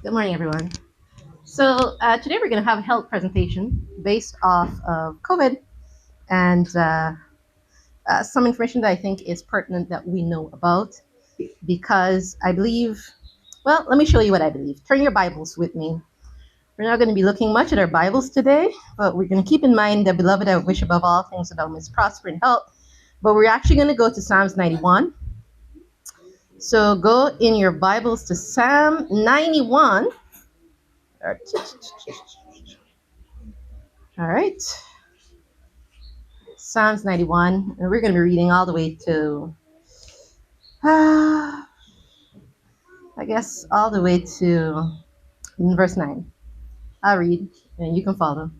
Good morning, everyone. So today we're going to have a health presentation based off of COVID and some information that I think is pertinent that we know about because I believe, well, let me show you what I believe. Turn your Bibles with me. We're not going to be looking much at our Bibles today, but we're going to keep in mind that, beloved, I wish above all things that thou mayest prosper in health. But we're actually going to go to Psalms 91. So go in your Bibles to Psalm 91. All right. Psalms 91, and we're going to be reading all the way to, I guess, all the way to verse 9. I'll read, and you can follow.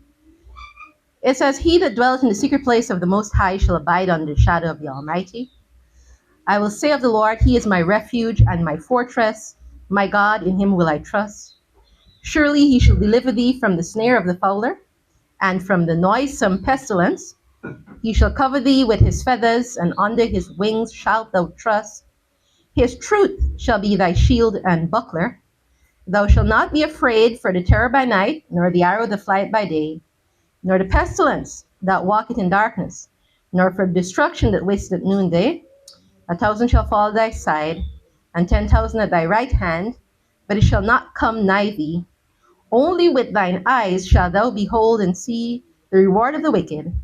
It says, He that dwelleth in the secret place of the Most High shall abide under the shadow of the Almighty. I will say of the Lord, He is my refuge and my fortress. My God, in Him will I trust. Surely He shall deliver thee from the snare of the fowler, and from the noisome pestilence. He shall cover thee with His feathers, and under His wings shalt thou trust. His truth shall be thy shield and buckler. Thou shalt not be afraid for the terror by night, nor the arrow that flieth by day, nor the pestilence that walketh in darkness, nor for destruction that wasteth at noonday. 1,000 shall fall at thy side, and 10,000 at thy right hand, but it shall not come nigh thee. Only with thine eyes shalt thou behold and see the reward of the wicked,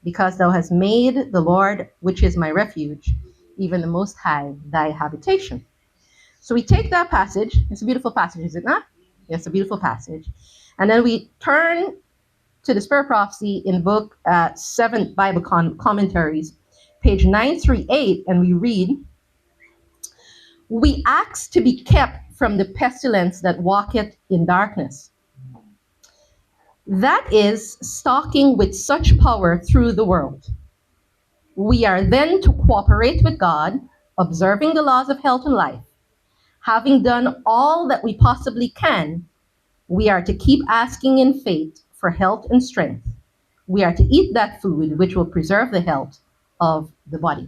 because thou hast made the Lord, which is my refuge, even the Most High, thy habitation. So we take that passage. It's a beautiful passage, is it not? Yes, a beautiful passage. And then we turn to the Spirit Prophecy in book 7 Bible commentaries, page 938, and we read, We ask to be kept from the pestilence that walketh in darkness. That is stalking with such power through the world. We are then to cooperate with God, observing the laws of health and life. Having done all that we possibly can, we are to keep asking in faith for health and strength. We are to eat that food which will preserve the health of the body.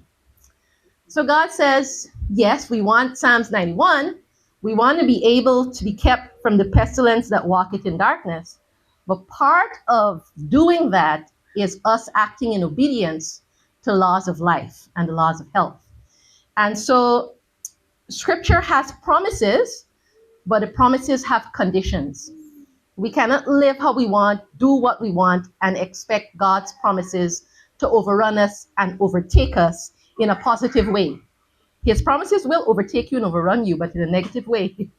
So God says, yes, we want Psalms 91. We want to be able to be kept from the pestilence that walketh in darkness. But part of doing that is us acting in obedience to laws of life and the laws of health. And so Scripture has promises, but the promises have conditions. We cannot live how we want, do what we want, and expect God's promises to overrun us and overtake us in a positive way. His promises will overtake you and overrun you, but in a negative way.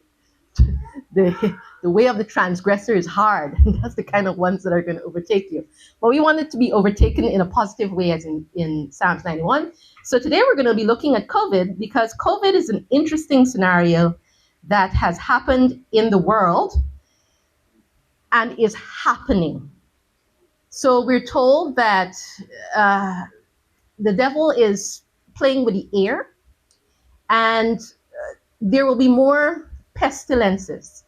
The way of the transgressor is hard. That's the kind of ones that are going to overtake you. But we want it to be overtaken in a positive way, as in Psalms 91. So today we're going to be looking at COVID, because COVID is an interesting scenario that has happened in the world and is happening. So we're told that the devil is playing with the air, and there will be more pestilences.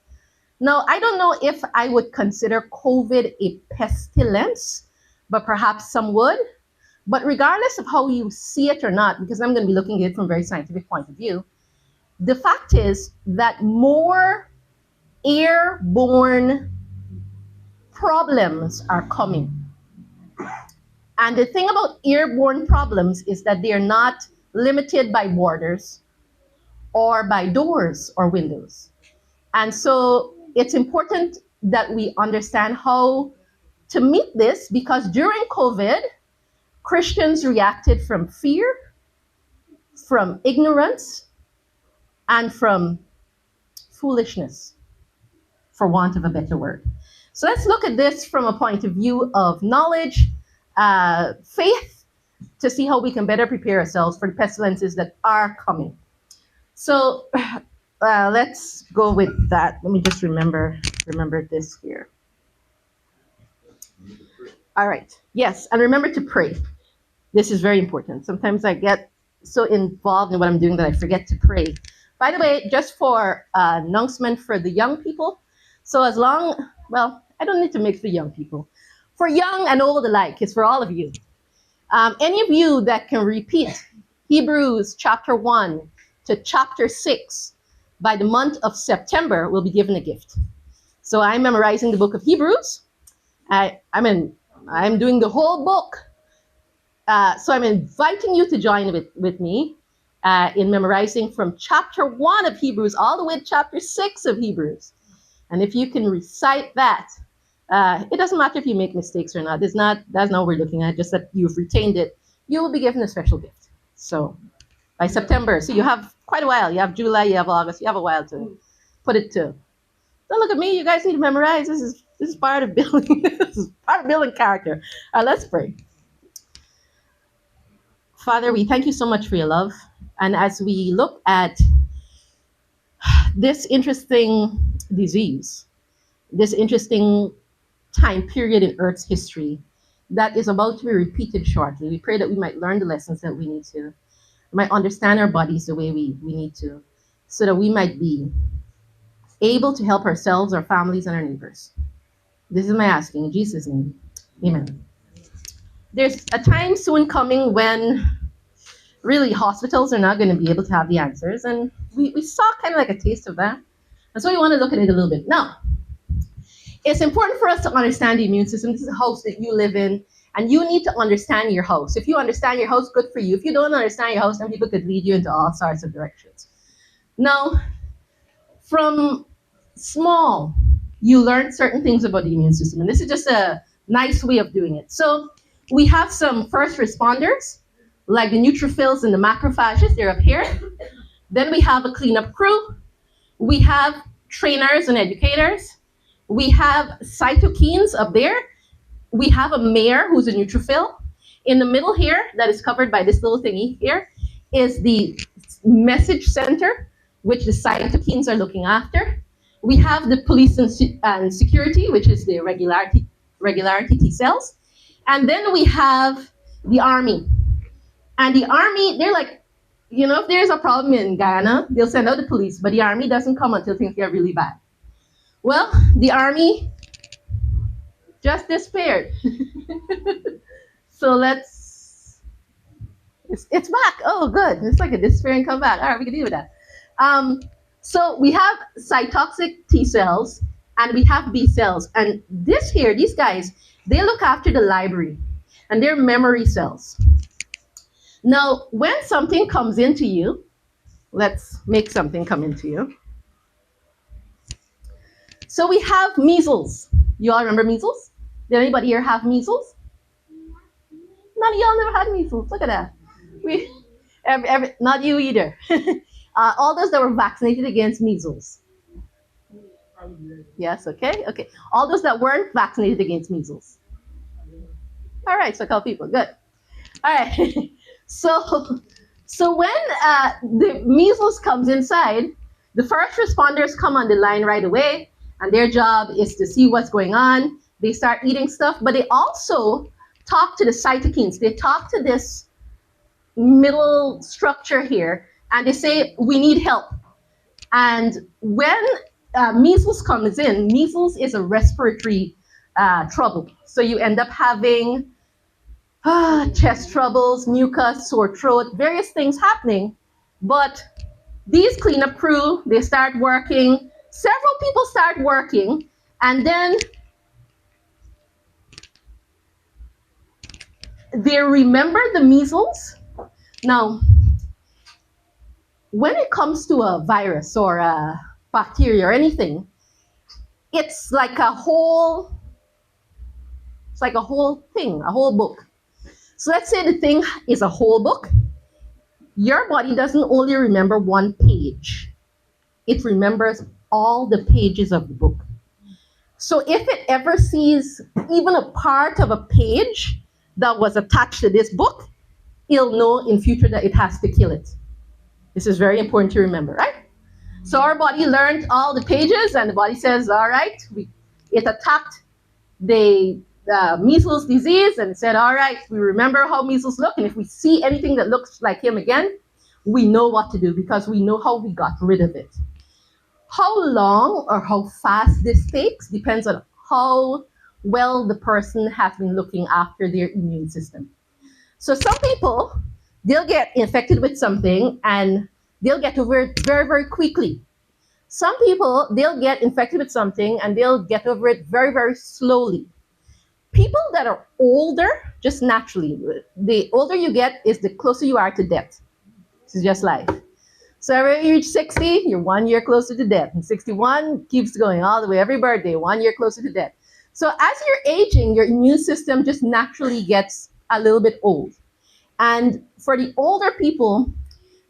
Now, I don't know if I would consider COVID a pestilence, but perhaps some would. But regardless of how you see it or not, because I'm going to be looking at it from a very scientific point of view, the fact is that more airborne problems are coming. And the thing about airborne problems is that they are not limited by borders or by doors or windows. And so it's important that we understand how to meet this, because during COVID, Christians reacted from fear, from ignorance, and from foolishness, for want of a better word. So let's look at this from a point of view of knowledge, faith, to see how we can better prepare ourselves for the pestilences that are coming. So let's go with that. Let me just remember this here. All right. Yes, and remember to pray. This is very important. Sometimes I get so involved in what I'm doing that I forget to pray. By the way, just for announcement for the young people. So I don't need to mix the young people. For young and old alike, it's for all of you. Any of you that can repeat Hebrews chapter 1 to chapter 6, by the month of September will be given a gift. So I'm memorizing the book of Hebrews. I'm doing the whole book. So I'm inviting you to join with me in memorizing from chapter 1 of Hebrews all the way to chapter 6 of Hebrews. And if you can recite that, it doesn't matter if you make mistakes or not. That's not what we're looking at, just that you've retained it. You will be given a special gift. So by September, so you have quite a while. You have July, you have August, you have a while to put it to. Don't look at me. You guys need to memorize. This is part of building. This is part of building character. Let's pray. Father, we thank you so much for your love. And as we look at this interesting disease, this interesting time period in Earth's history that is about to be repeated shortly, we pray that we might learn the lessons that we need to, we might understand our bodies the way we need to, so that we might be able to help ourselves, our families, and our neighbors. This is my asking in Jesus' name. Amen. There's a time soon coming when really hospitals are not going to be able to have the answers, and we saw kind of like a taste of that. And so we want to look at it a little bit. Now, it's important for us to understand the immune system. This is a house that you live in, and you need to understand your house. If you understand your house, good for you. If you don't understand your house, then people could lead you into all sorts of directions. Now, from small, you learn certain things about the immune system, and this is just a nice way of doing it. So we have some first responders, like the neutrophils and the macrophages. They're up here. Then we have a cleanup crew. We have trainers and educators. We have cytokines up there. We have a mayor who's a neutrophil. In the middle here, that is covered by this little thingy here, is the message center, which the cytokines are looking after. We have the police and security, which is the regularity T cells. And then we have the army. And the army, they're like, you know, if there's a problem in Guyana, they'll send out the police, but the army doesn't come until things get really bad. Well, the army just disappeared. So it's back. Oh, good. It's like a disappear and come back. All right, we can deal with that. So we have cytotoxic T cells and we have B cells. And these guys, they look after the library and they're memory cells. Now, when something comes into you, let's make something come into you. So we have measles. You all remember measles? Did anybody here have measles? None of y'all never had measles. Look at that. Not you either. All those that were vaccinated against measles. Yes, okay. All those that weren't vaccinated against measles. All right, so a couple people, good. All right, so when the measles comes inside, the first responders come on the line right away, and their job is to see what's going on. They start eating stuff, but they also talk to the cytokines. They talk to this middle structure here, and they say, we need help. And when measles comes in, measles is a respiratory trouble. So you end up having chest troubles, mucus, sore throat, various things happening. But these cleanup crew, they start working. Several people start working, and then they remember the measles. Now, when it comes to a virus or a bacteria or anything, it's like a whole thing, a whole book. So let's say the thing is a whole book. Your body doesn't only remember one page. It remembers all the pages of the book. So if it ever sees even a part of a page that was attached to this book, it'll know in future that it has to kill it. This is very important to remember, right? So our body learned all the pages, and the body says, all right, it attacked the measles disease and said, all right, we remember how measles look, and if we see anything that looks like him again, we know what to do because we know how we got rid of it. How long or how fast this takes depends on how well the person has been looking after their immune system. So some people, they'll get infected with something and they'll get over it very, very quickly. Some people, they'll get infected with something and they'll get over it very, very slowly. People that are older, just naturally, the older you get is the closer you are to death. This is just life. So every you reach 60, you're 1 year closer to death. And 61 keeps going all the way, every birthday, 1 year closer to death. So as you're aging, your immune system just naturally gets a little bit old. And for the older people,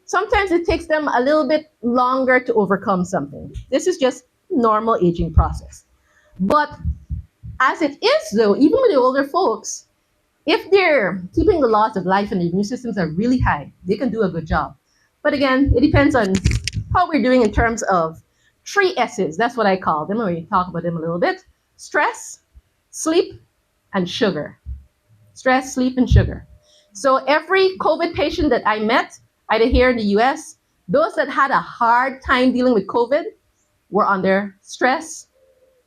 sometimes it takes them a little bit longer to overcome something. This is just normal aging process. But as it is though, even with the older folks, if they're keeping the laws of life and the immune systems are really high, they can do a good job. But again, it depends on how we're doing in terms of 3 S's. That's what I call them. We talk about them a little bit. Stress, sleep, and sugar. Stress, sleep, and sugar. So every COVID patient that I met, either here in the US, those that had a hard time dealing with COVID were under stress,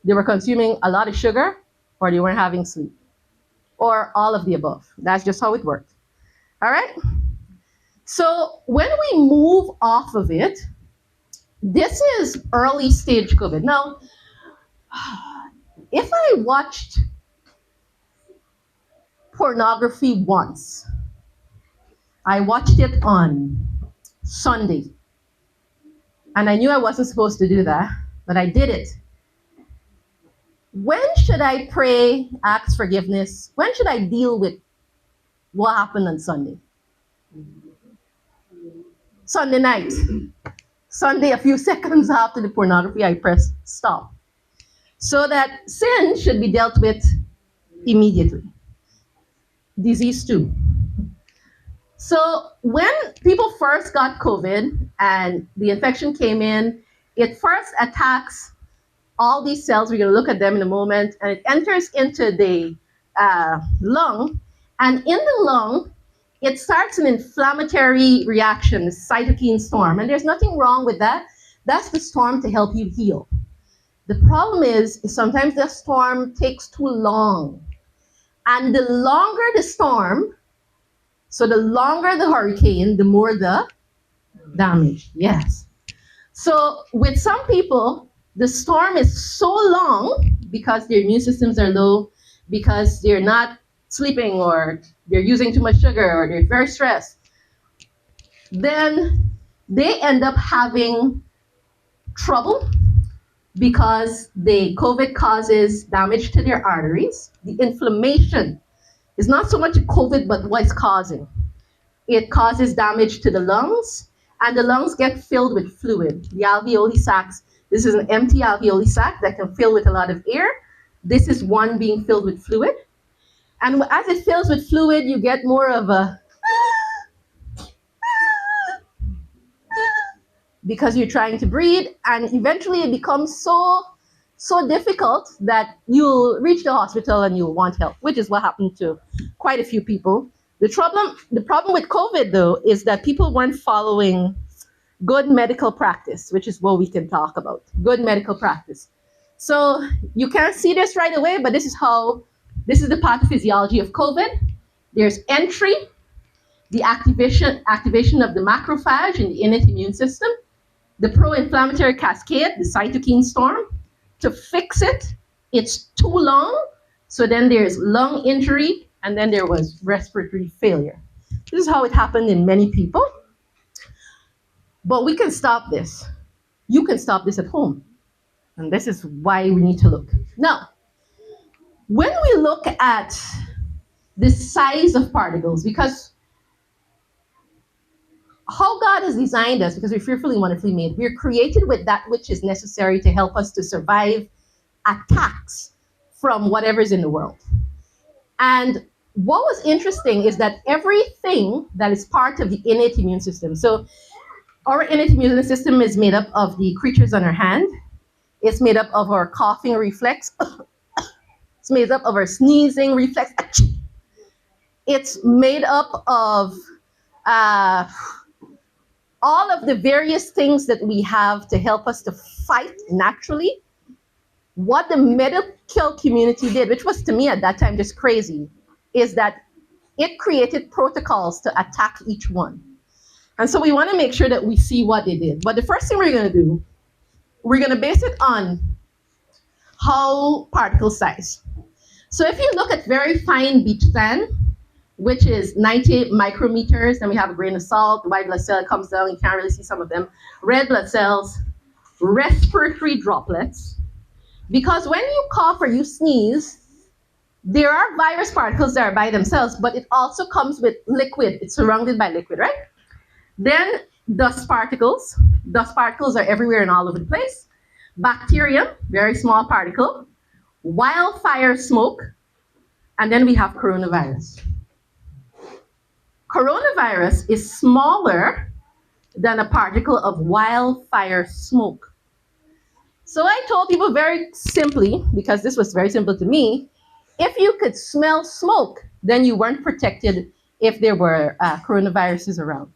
they were consuming a lot of sugar, or they weren't having sleep, or all of the above. That's just how it worked. All right? So when we move off of it, this is early stage COVID. Now, if I watched pornography once, I watched it on Sunday, and I knew I wasn't supposed to do that, but I did it. When should I pray, ask forgiveness? When should I deal with what happened on Sunday? Sunday night. Sunday, a few seconds after the pornography, I press stop. So that sin should be dealt with immediately. Disease too. So when people first got COVID and the infection came in, it first attacks all these cells. We're going to look at them in a moment, and it enters into the lung. And in the lung, it starts an inflammatory reaction, a cytokine storm. And there's nothing wrong with that. That's the storm to help you heal. The problem is sometimes the storm takes too long. And the longer the storm, so the longer the hurricane, the more the damage. Yes. So with some people, the storm is so long because their immune systems are low, because they're not sleeping, or they're using too much sugar, or they're very stressed. Then they end up having trouble because the COVID causes damage to their arteries. The inflammation is not so much COVID, but what it's causing. It causes damage to the lungs, and the lungs get filled with fluid. The alveoli sacs, this is an empty alveoli sac that can fill with a lot of air. This is one being filled with fluid. And as it fills with fluid, you get more of a because you're trying to breathe, and eventually it becomes so difficult that you'll reach the hospital and you'll want help, which is what happened to quite a few people. The problem with COVID, though, is that people weren't following good medical practice, which is what we can talk about. Good medical practice. So you can't see this right away, but this is the pathophysiology of COVID. There's entry, the activation of the macrophage in the innate immune system, the pro-inflammatory cascade, the cytokine storm. To fix it, it's too long, so then there's lung injury, and then there was respiratory failure. This is how it happened in many people. But we can stop this. You can stop this at home. And this is why we need to look. Now, when we look at the size of particles, because how God has designed us, because we're fearfully and wonderfully made, we're created with that which is necessary to help us to survive attacks from whatever's in the world. And what was interesting is that everything that is part of the innate immune system, so our innate immune system is made up of the creatures on our hand. It's made up of our coughing reflex. It's made up of our sneezing reflex. It's made up of all of the various things that we have to help us to fight naturally. What the medical community did, which was to me at that time just crazy, is that it created protocols to attack each one. And so we want to make sure that we see what they did. But the first thing we're going to do we're going to base it on how particle size. So if you look at very fine beach sand, which is 90 micrometers, then we have a grain of salt, white blood cell comes down, you can't really see some of them, red blood cells, respiratory droplets, because when you cough or you sneeze, there are virus particles that are by themselves, but it also comes with liquid. It's surrounded by liquid, right? Then dust particles. Dust particles are everywhere and all over the place. Bacterium, very small particle. Wildfire smoke. And then we have coronavirus. Coronavirus is smaller than a particle of wildfire smoke. So I told people very simply, because this was very simple to me, if you could smell smoke, then you weren't protected if there were coronaviruses around.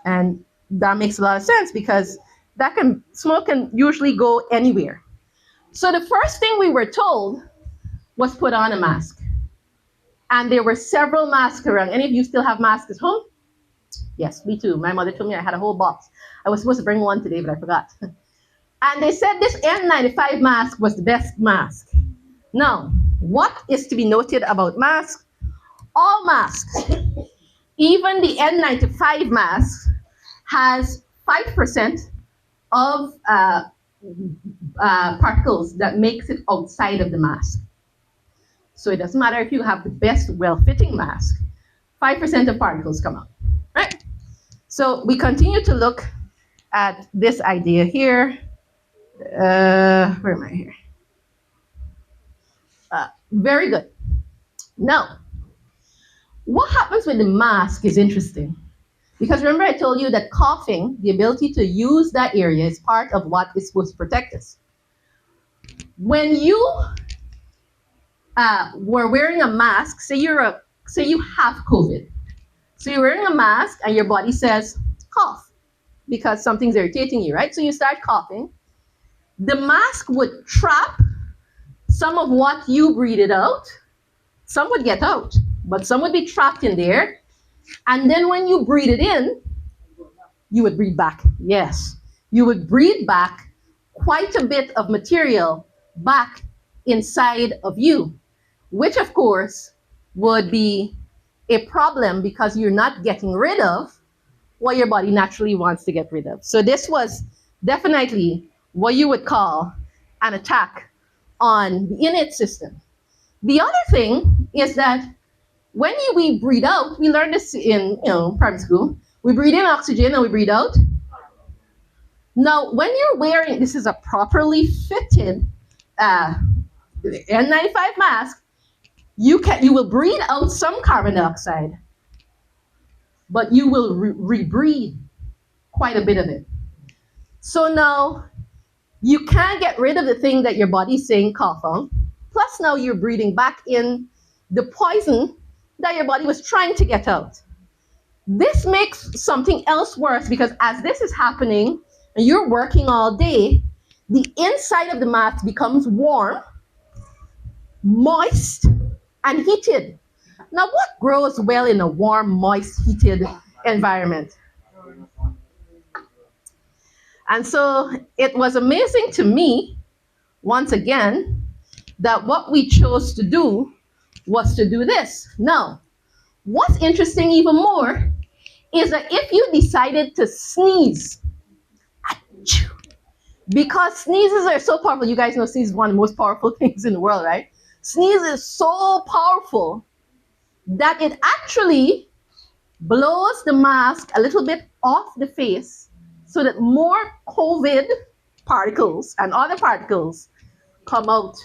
And that makes a lot of sense because smoke can usually go anywhere. So the first thing we were told was put on a mask. And there were several masks around. Any of you still have masks at home? Yes, me too. My mother told me I had a whole box. I was supposed to bring one today, but I forgot. And they said this N95 mask was the best mask. Now, what is to be noted about masks? All masks, even the N95 mask, has 5% of particles that makes it outside of the mask. So it doesn't matter if you have the best well-fitting mask, 5% of particles come out, right? So we continue to look at this idea here. Where am I here? Very good. Now, what happens with the mask is interesting. Because remember I told you that coughing, the ability to use that area, is part of what is supposed to protect us. When you were wearing a mask, say you have COVID. So you're wearing a mask and your body says, cough, because something's irritating you, right? So you start coughing. The mask would trap some of what you breathed out. Some would get out, but some would be trapped in there. And then when you breathe it in, you would breathe back. Yes, you would breathe back quite a bit of material back inside of you, which of course would be a problem because you're not getting rid of what your body naturally wants to get rid of. So this was definitely what you would call an attack on the innate system. The other thing is that when we breathe out, we learned this in primary school. We breathe in oxygen and we breathe out. Now, when you're wearing, this is a properly fitted N95 mask, you will breathe out some carbon dioxide, but you will rebreathe quite a bit of it. So now you can't get rid of the thing that your body's saying cough on. Plus now you're breathing back in the poison that your body was trying to get out. This makes something else worse because as this is happening and you're working all day, the inside of the mask becomes warm, moist, and heated. Now, what grows well in a warm, moist, heated environment? And so it was amazing to me, once again, that what we chose to do was to do this. Now, what's interesting even more is that if you decided to sneeze, because sneezes are so powerful, you guys know sneeze is one of the most powerful things in the world, right? Sneeze is so powerful that it actually blows the mask a little bit off the face so that more COVID particles and other particles come out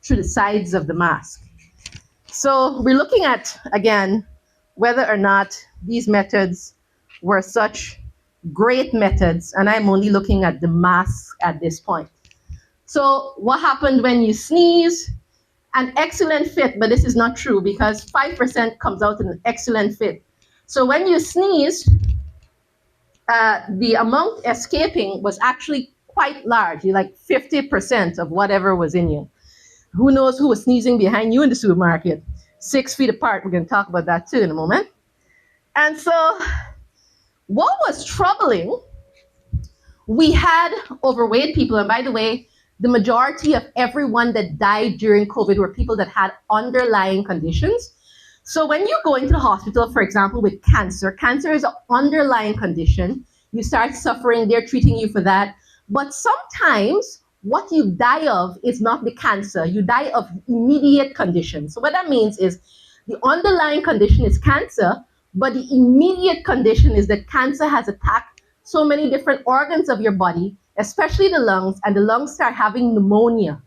through the sides of the mask. So we're looking at, again, whether or not these methods were such great methods, and I'm only looking at the mask at this point. So what happened when you sneeze? An excellent fit, but this is not true because 5% comes out in an excellent fit. So when you sneezed, the amount escaping was actually quite large, like 50% of whatever was in you. Who knows who was sneezing behind you in the supermarket? 6 feet apart. We're going to talk about that too in a moment. And so what was troubling We had overweight people, and by the way, the majority of everyone that died during COVID were people that had underlying conditions. So when you go into the hospital, for example, with cancer, cancer is an underlying condition. You start suffering, they're treating you for that. But sometimes what you die of is not the cancer, you die of immediate conditions. So what that means is the underlying condition is cancer, but the immediate condition is that cancer has attacked so many different organs of your body, especially the lungs, and the lungs start having pneumonia.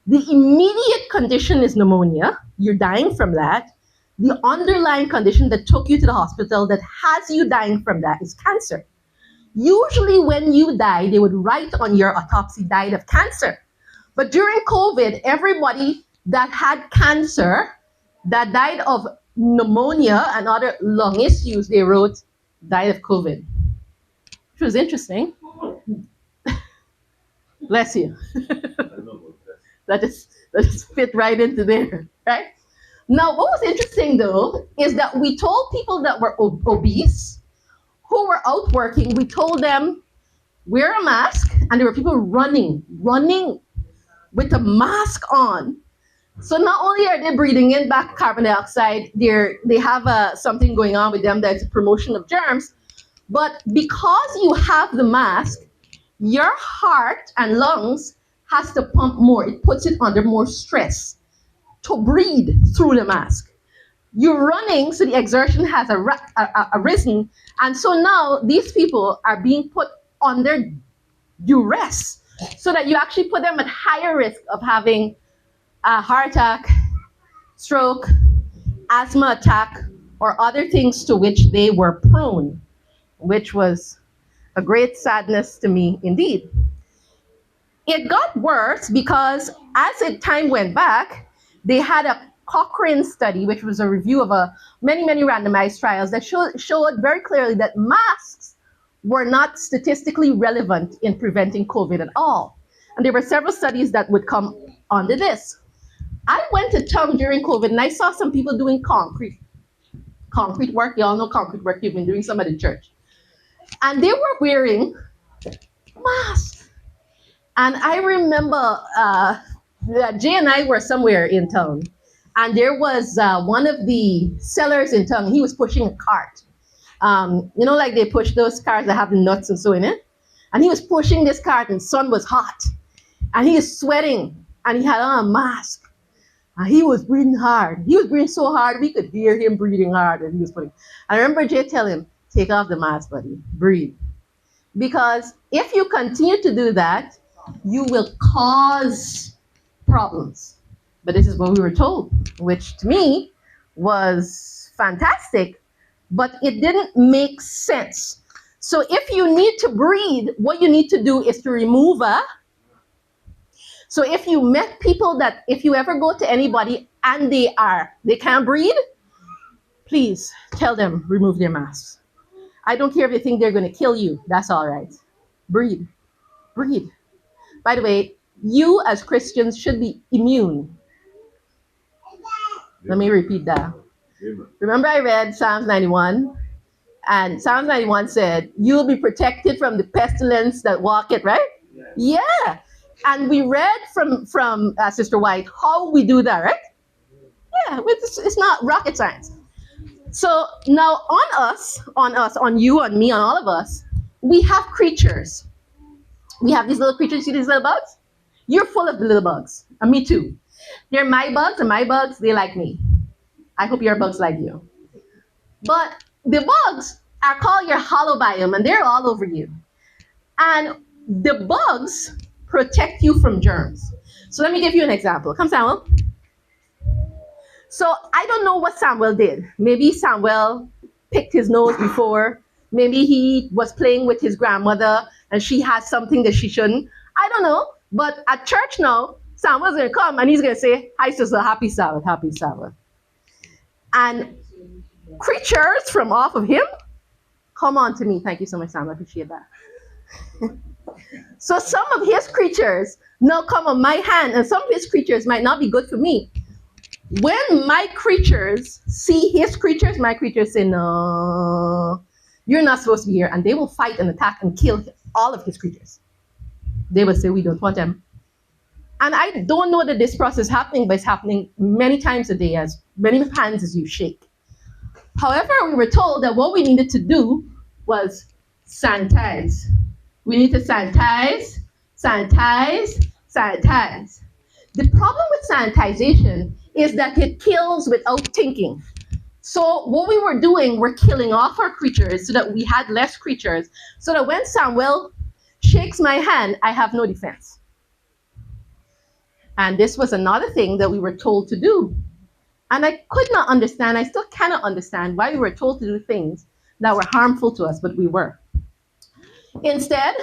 The immediate condition is pneumonia, you're dying from that. The underlying condition that took you to the hospital that has you dying from that is cancer. Usually when you die, they would write on your autopsy, died of cancer. But during COVID, everybody that had cancer, that died of pneumonia and other lung issues, they wrote, died of COVID. Which was interesting. Bless you. That just fit right into there, right? Now, what was interesting though, is that we told people that were obese, who were out working, we told them, wear a mask, and there were people running with a mask on. So not only are they breathing in back carbon dioxide, they have something going on with them that's a promotion of germs, but because you have the mask, your heart and lungs has to pump more. It puts it under more stress to breathe through the mask. You're running, so the exertion has arisen, and so now these people are being put under duress, so that you actually put them at higher risk of having a heart attack, stroke, asthma attack, or other things to which they were prone, which was a great sadness to me indeed. It got worse because as time went back, they had a Cochrane study, which was a review of many randomized trials that showed very clearly that masks were not statistically relevant in preventing COVID at all. And there were several studies that would come under this. I went to town during COVID and I saw some people doing concrete work. You all know concrete work, you've been doing some at the church. And they were wearing masks. And I remember that Jay and I were somewhere in town, and there was one of the sellers in town, he was pushing a cart. Like they push those cars that have the nuts and so in it. And he was pushing this cart and the sun was hot. And he was sweating and he had on a mask. And he was breathing hard. He was breathing so hard, we could hear him breathing hard and he was putting. I remember Jay telling him, take off the mask, buddy, breathe. Because if you continue to do that, you will cause problems. But this is what we were told, which to me was fantastic, but it didn't make sense. So if you need to breathe, what you need to do is to remove So if you met people that, if you ever go to anybody and they can't breathe, please tell them, remove their masks. I don't care if they think they're going to kill you. That's all right. Breathe. Breathe. By the way, you as Christians should be immune. Let me repeat that. Remember I read Psalms 91? And Psalms 91 said, you'll be protected from the pestilence that walketh, right? Yeah. And we read from Sister White how we do that, right? Yeah, it's not rocket science. So now on you, on me, on all of us, we have creatures. We have these little creatures, see these little bugs? You're full of the little bugs, and me too. They're my bugs, and my bugs, they like me. I hope your bugs like you. But the bugs are called your holobiome, and they're all over you. And the bugs protect you from germs. So let me give you an example. Come, Samuel. So I don't know what Samuel did. Maybe Samuel picked his nose before. Maybe he was playing with his grandmother and she has something that she shouldn't. I don't know. But at church now, Samuel's going to come and he's going to say, hi, sister, happy Sabbath, happy Sabbath. And creatures from off of him come on to me. Thank you so much, Sam. I appreciate that. So some of his creatures now come on my hand, and some of his creatures might not be good for me. When my creatures see his creatures, my creatures say, no. You're not supposed to be here. And they will fight and attack and kill all of his creatures. They will say, we don't want them. And I don't know that this process is happening, but it's happening many times a day, as many hands as you shake. However, we were told that what we needed to do was sanitize. We need to sanitize, sanitize, sanitize. The problem with sanitization is that it kills without thinking. So what we were doing, we're killing off our creatures so that we had less creatures, so that when Samuel shakes my hand, I have no defense. And this was another thing that we were told to do. And I could not understand, I still cannot understand why we were told to do things that were harmful to us, but we were. Instead,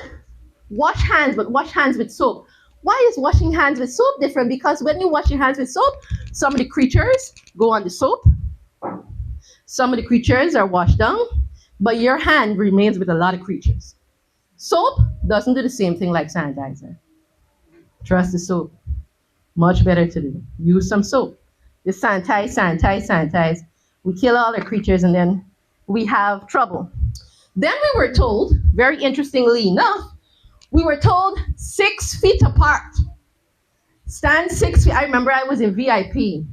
wash hands, but wash hands with soap. Why is washing hands with soap different? Because when you wash your hands with soap, some of the creatures go on the soap. Some of the creatures are washed down, but your hand remains with a lot of creatures. Soap doesn't do the same thing like sanitizer. Trust the soap. Much better to do. Use some soap. Just sanitize, sanitize, sanitize. We kill all the creatures and then we have trouble. Then we were told, very interestingly enough, we were told 6 feet apart. Stand 6 feet. I remember I was in VIP.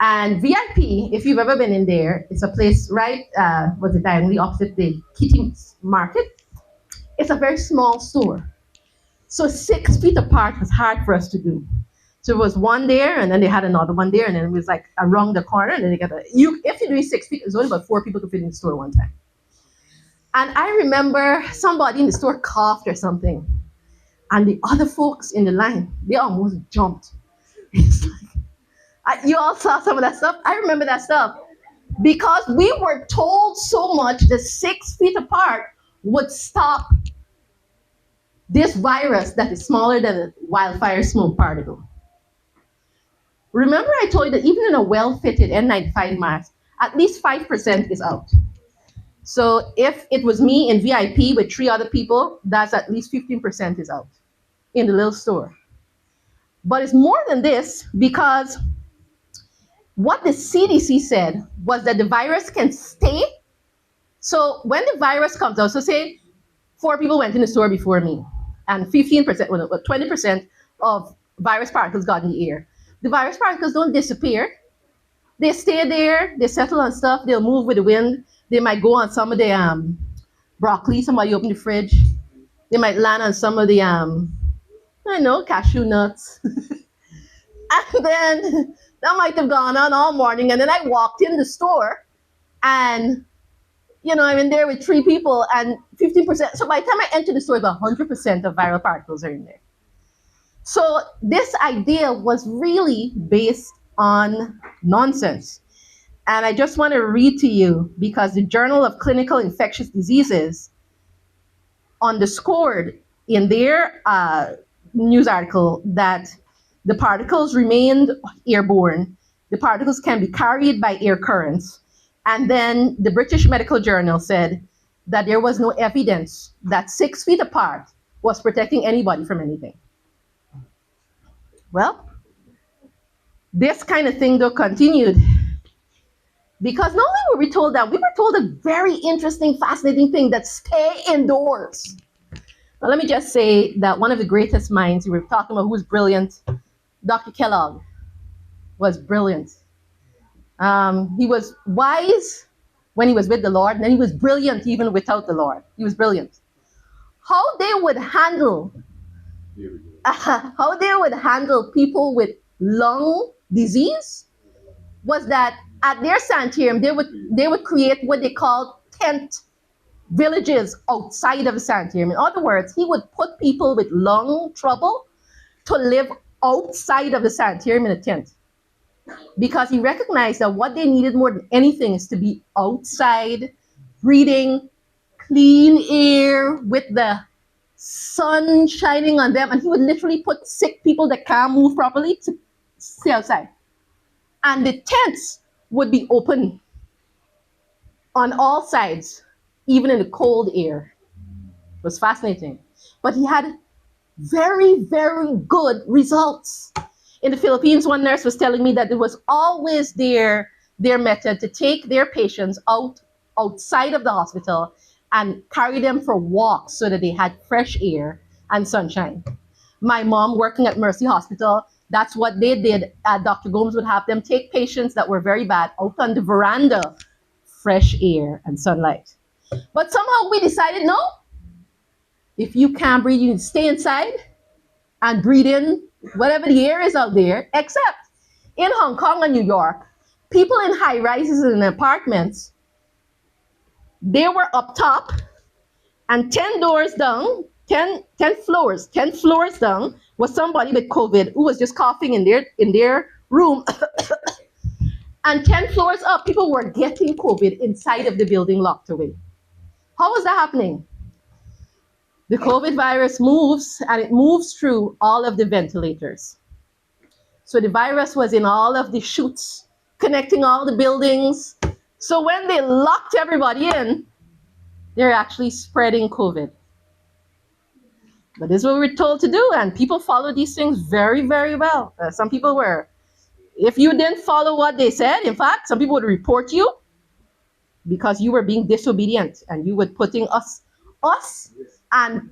And VIP, if you've ever been in there, it's a place right, was it diagonally opposite the Kitty Market? It's a very small store. So 6 feet apart was hard for us to do. So there was one there, and then they had another one there, and then it was like around the corner, and then they got if you're doing 6 feet, it's only about 4 people could fit in the store one time. And I remember somebody in the store coughed or something, and the other folks in the line, they almost jumped. It's like, you all saw some of that stuff? I remember that stuff. Because we were told so much that 6 feet apart would stop this virus that is smaller than a wildfire smoke particle. Remember I told you that even in a well-fitted N95 mask, at least 5% is out. So if it was me in VIP with 3 other people, that's at least 15% is out in the little store. But it's more than this, because what the CDC said was that the virus can stay. So when the virus comes out, so say 4 people went in the store before me, and 15%, well, 20% of virus particles got in the air. The virus particles don't disappear. They stay there, they settle on stuff, they'll move with the wind. They might go on some of the broccoli, somebody opened the fridge. They might land on some of the, cashew nuts. And then that might have gone on all morning. And then I walked in the store and, I'm in there with 3 people and 15%. So by the time I enter the store, about 100% of viral particles are in there. So this idea was really based on nonsense. And I just want to read to you, because the Journal of Clinical Infectious Diseases underscored in their news article that the particles remained airborne. The particles can be carried by air currents. And then the British Medical Journal said that there was no evidence that 6 feet apart was protecting anybody from anything. Well, this kind of thing though continued, because not only were we told that, we were told a very interesting, fascinating thing, that stay indoors. Now, let me just say that one of the greatest minds we were talking about, who was brilliant, Dr. Kellogg, was brilliant. He was wise when he was with the Lord, and then he was brilliant even without the Lord. He was brilliant. How they would handle people with lung disease was that at their sanitarium, they would create what they called tent villages outside of the sanitarium. In other words, he would put people with lung trouble to live outside of the sanitarium in a tent, because he recognized that what they needed more than anything is to be outside, breathing clean air with the sun shining on them. And he would literally put sick people that can't move properly to stay outside. And the tents would be open on all sides, even in the cold air. It was fascinating. But he had very, very good results. In the Philippines, one nurse was telling me that it was always their method to take their patients out outside of the hospital and carry them for walks so that they had fresh air and sunshine. My mom working at Mercy Hospital, that's what they did. Dr. Gomes would have them take patients that were very bad out on the veranda, fresh air and sunlight. But somehow we decided, no, if you can't breathe, you can stay inside and breathe in whatever the air is out there, except in Hong Kong and New York, people in high rises and apartments, they were up top and 10 doors down, 10 floors down was somebody with COVID who was just coughing in their room. And 10 floors up, people were getting COVID inside of the building locked away. How was that happening? The COVID virus moves, and it moves through all of the ventilators. So the virus was in all of the chutes, connecting all the buildings. So when they locked everybody in, they're actually spreading COVID. But this is what we were told to do, and people follow these things very, very well. Some people were, if you didn't follow what they said, in fact, some people would report you because you were being disobedient, and you were putting us and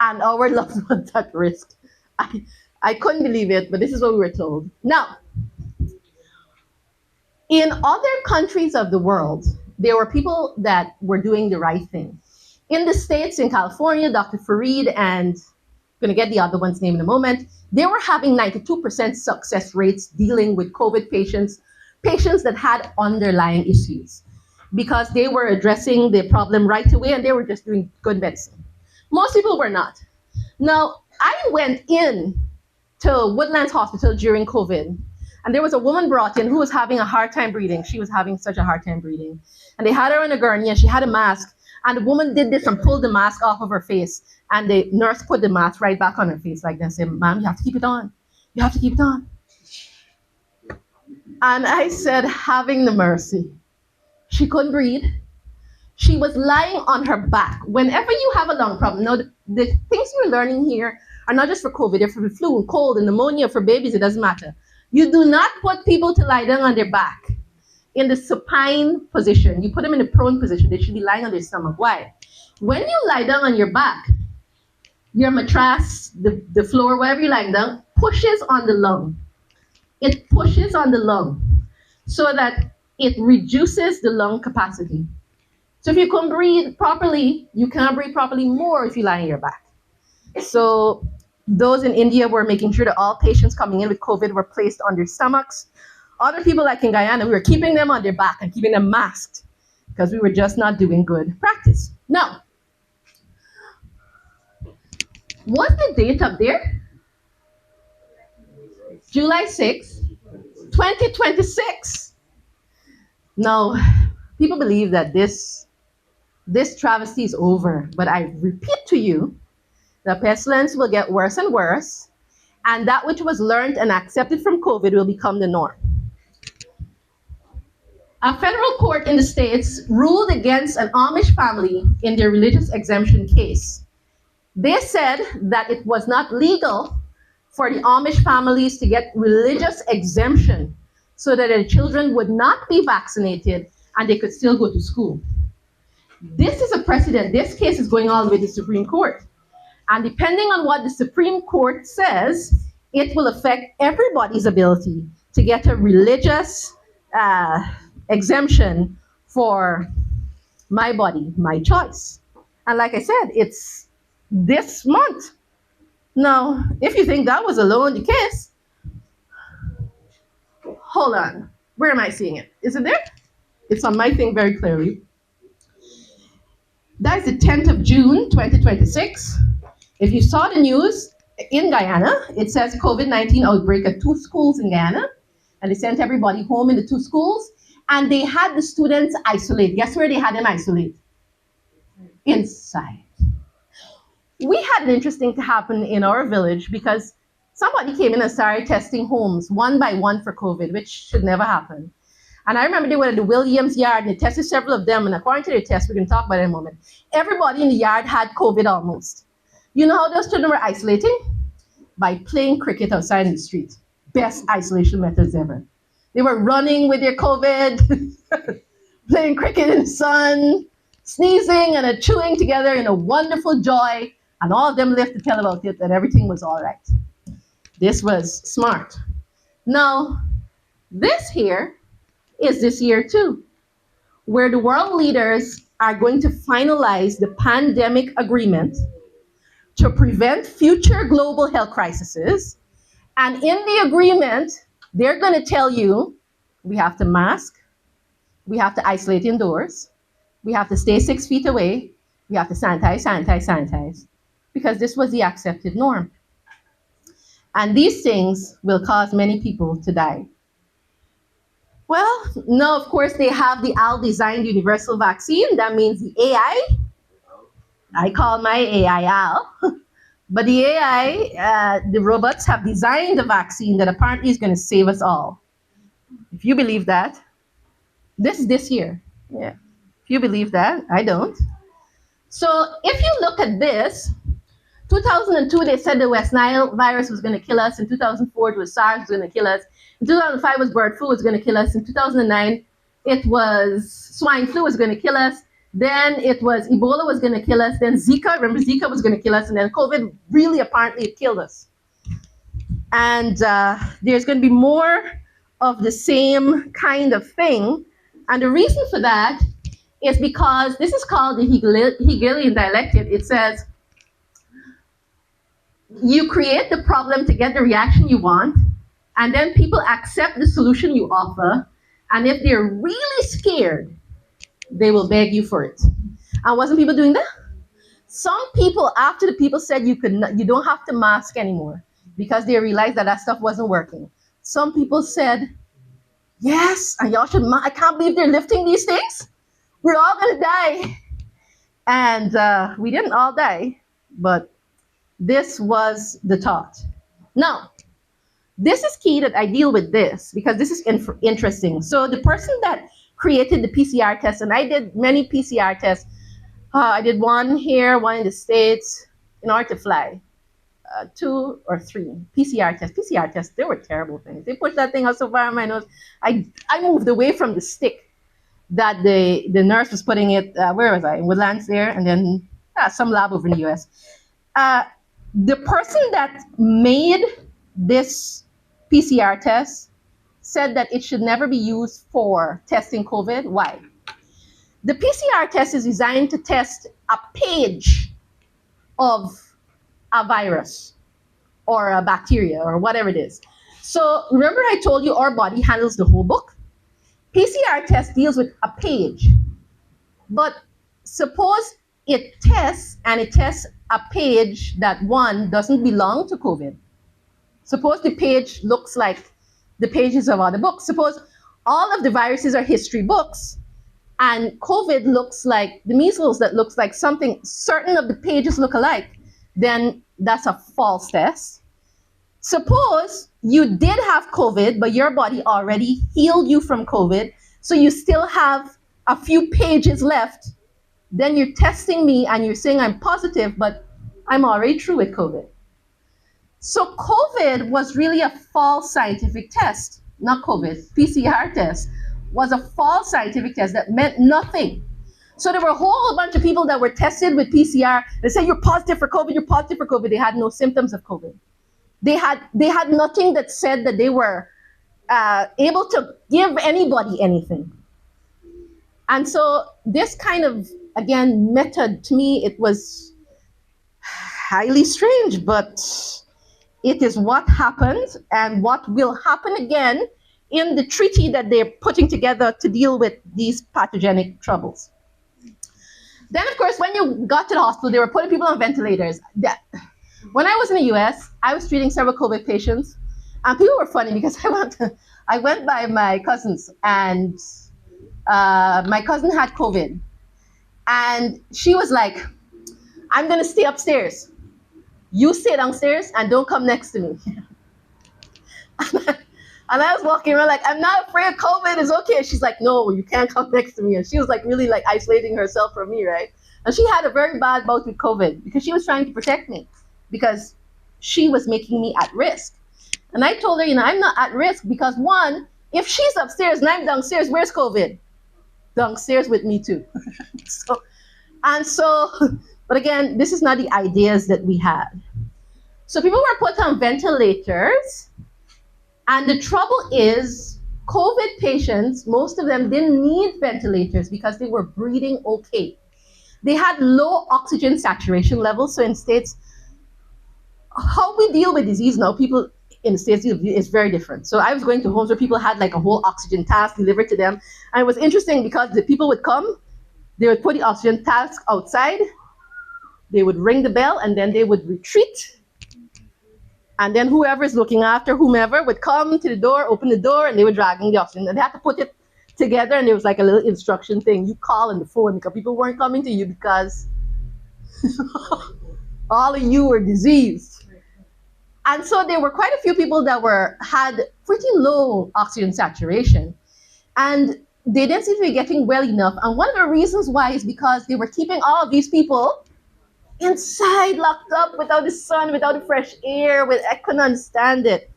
our loved ones at risk. I couldn't believe it, but this is what we were told. Now, in other countries of the world, there were people that were doing the right thing. In the States, in California, Dr. Fareed, and I'm going to get the other one's name in a moment, they were having 92% success rates dealing with COVID patients that had underlying issues, because they were addressing the problem right away and they were just doing good medicine. Most people were not. Now, I went in to Woodlands Hospital during COVID, and there was a woman brought in who was having a hard time breathing. She was having such a hard time breathing. And they had her in a gurney, and she had a mask. And the woman did this and pulled the mask off of her face. And the nurse put the mask right back on her face like that and said, "Ma'am, you have to keep it on. You have to keep it on." And I said, having the mercy. She couldn't breathe. She was lying on her back. Whenever you have a lung problem, now the things you're learning here are not just for COVID, they're for the flu and cold and pneumonia, for babies, it doesn't matter. You do not put people to lie down on their back in the supine position. You put them in the prone position. They should be lying on their stomach. Why? When you lie down on your back, your mattress, the floor, wherever you're lying down, pushes on the lung. It pushes on the lung so that it reduces the lung capacity. So if you can't breathe properly, you can't breathe properly more if you lie on your back. So those in India were making sure that all patients coming in with COVID were placed on their stomachs. Other people, like in Guyana, we were keeping them on their back and keeping them masked because we were just not doing good practice. Now, what's the date up there? July 6, 2026. Now, people believe that this travesty is over, but I repeat to you, the pestilence will get worse and worse, and that which was learned and accepted from COVID will become the norm. A federal court in the States ruled against an Amish family in their religious exemption case. They said that it was not legal for the Amish families to get religious exemption so that their children would not be vaccinated and they could still go to school. This is a precedent. This case is going all the way to the Supreme Court. And depending on what the Supreme Court says, it will affect everybody's ability to get a religious exemption for my body, my choice. And like I said, it's this month. Now, if you think that was alone the case, hold on. Where am I seeing it? Is it there? It's on my thing very clearly. That is the 10th of June, 2026. If you saw the news in Guyana, it says COVID-19 outbreak at 2 schools in Guyana, and they sent everybody home in the 2 schools, and they had the students isolate. Guess where they had them isolate? Inside. We had an interesting to happen in our village because somebody came in and started testing homes one by one for COVID, which should never happen. And I remember they went to the Williams yard and they tested several of them, and according to their test, we're going to talk about it in a moment, everybody in the yard had COVID almost. You know how those children were isolating? By playing cricket outside in the street. Best isolation methods ever. They were running with their COVID. playing cricket in the sun, sneezing and chewing together in a wonderful joy, and all of them lived to tell about it, and everything was all right. This was smart. Now, this here is this year too, where the world leaders are going to finalize the pandemic agreement to prevent future global health crises. And in the agreement, they're going to tell you we have to mask, we have to isolate indoors, we have to stay 6 feet away, we have to sanitize, because this was the accepted norm. And these things will cause many people to die. Well, now, of course, they have the Al-designed universal vaccine. That means the AI. I call my AI Al. But the AI, the robots have designed a vaccine that apparently is going to save us all. If you believe that, this year. Yeah. If you believe that, I don't. So if you look at this, 2002, they said the West Nile virus was going to kill us. In 2004, it was Sars was going to kill us. In 2005, it was bird flu was going to kill us. In 2009, it was swine flu was going to kill us. Then it was Ebola was going to kill us. Then Zika, remember Zika was going to kill us. And then COVID really apparently it killed us. And there's going to be more of the same kind of thing. And the reason for that is because this is called the Hegelian dialectic. It says, you create the problem to get the reaction you want, and then people accept the solution you offer, and if they're really scared, they will beg you for it. And wasn't people doing that? Some people, after the people said you don't have to mask anymore, because they realized that stuff wasn't working. Some people said, yes, and y'all should, I can't believe they're lifting these things. We're all gonna die. And we didn't all die, but this was the thought. Now, this is key that I deal with this because this is interesting. So the person that created the PCR test, and I did many PCR tests. I did one here, one in the States, in order to fly. 2 or 3 PCR tests, they were terrible things. They pushed that thing out so far in my nose. I moved away from the stick that the nurse was putting it, where was I? In Woodlands there, and then some lab over in the US. The person that made this PCR test said that it should never be used for testing COVID. Why? The PCR test is designed to test a page of a virus or a bacteria or whatever it is. So remember I told you our body handles the whole book? PCR test deals with a page. But suppose it tests a page that one doesn't belong to COVID. Suppose the page looks like the pages of other books. Suppose all of the viruses are history books and COVID looks like the measles that looks like something, certain of the pages look alike, then that's a false test. Suppose you did have COVID, but your body already healed you from COVID, so you still have a few pages left. Then you're testing me and you're saying I'm positive, but I'm already through with COVID. So COVID was really a false scientific test, not COVID. PCR test was a false scientific test that meant nothing. So there were a whole bunch of people that were tested with PCR. They said, you're positive for COVID, you're positive for COVID. They had no symptoms of COVID. They had nothing that said that they were able to give anybody anything. And so this kind of, again, method, to me, it was highly strange, but it is what happened and what will happen again in the treaty that they're putting together to deal with these pathogenic troubles. Then, of course, when you got to the hospital, they were putting people on ventilators. When I was in the US, I was treating several COVID patients, and people were funny because I went by my cousins, and my cousin had COVID, and she was like, I'm gonna stay upstairs. You stay downstairs and don't come next to me. And I was walking around like, I'm not afraid of COVID, it's okay. She's like, no, you can't come next to me. And she was like really like isolating herself from me, right? And she had a very bad bout with COVID because she was trying to protect me because she was making me at risk. And I told her, I'm not at risk because one, if she's upstairs and I'm downstairs, where's COVID? downstairs with me too. so, and so, but again, this is not the ideas that we had. So people were put on ventilators, and the trouble is, COVID patients, most of them didn't need ventilators because they were breathing okay. They had low oxygen saturation levels, so in states, how we deal with disease now, people in the states is very different. So I was going to homes where people had like a whole oxygen task delivered to them, and it was interesting because the people would come, they would put the oxygen task outside, they would ring the bell, and then they would retreat. And then whoever is looking after whomever would come to the door, open the door, and they were dragging the oxygen. And they had to put it together, and there was like a little instruction thing. You call on the phone because people weren't coming to you because all of you were diseased. And so there were quite a few people that had pretty low oxygen saturation. And they didn't seem to be getting well enough. And one of the reasons why is because they were keeping all of these people inside, locked up, without the sun, without the fresh air. I couldn't understand it.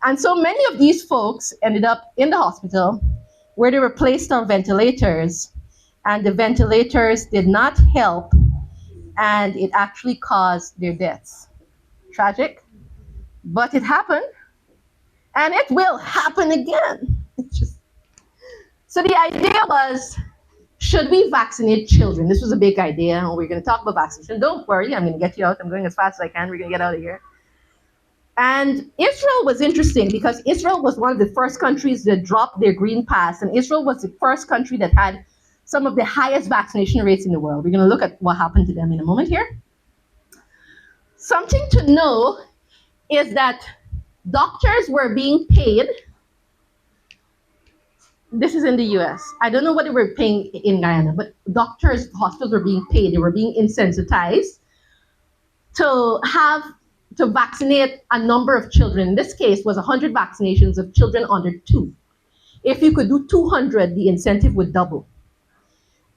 And so many of these folks ended up in the hospital where they were placed on ventilators. And the ventilators did not help, and it actually caused their deaths. Tragic, but it happened, and it will happen again. So the idea was, should we vaccinate children? This was a big idea, and we're going to talk about vaccination. Don't worry, I'm going to get you out. I'm going as fast as I can. We're going to get out of here. And Israel was interesting because Israel was one of the first countries that dropped their green pass, and Israel was the first country that had some of the highest vaccination rates in the world. We're going to look at what happened to them in a moment here. Something to know is that doctors were being paid. This is in the US. I don't know what they were paying in Guyana, but doctors, hospitals were being paid. They were being insensitized to vaccinate a number of children. In this case, was 100 vaccinations of children under 2. If you could do 200, the incentive would double.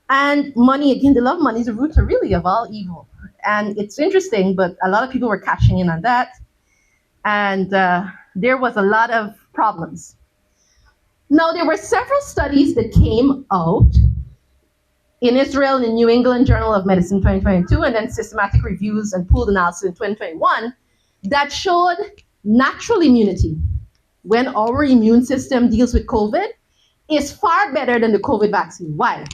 And money, again, the love money is the root really of all evil. And it's interesting, but a lot of people were cashing in on that. And there was a lot of problems. Now, there were several studies that came out in Israel, in the New England Journal of Medicine 2022, and then systematic reviews and pooled analysis in 2021 that showed natural immunity, when our immune system deals with COVID, is far better than the COVID vaccine. Why?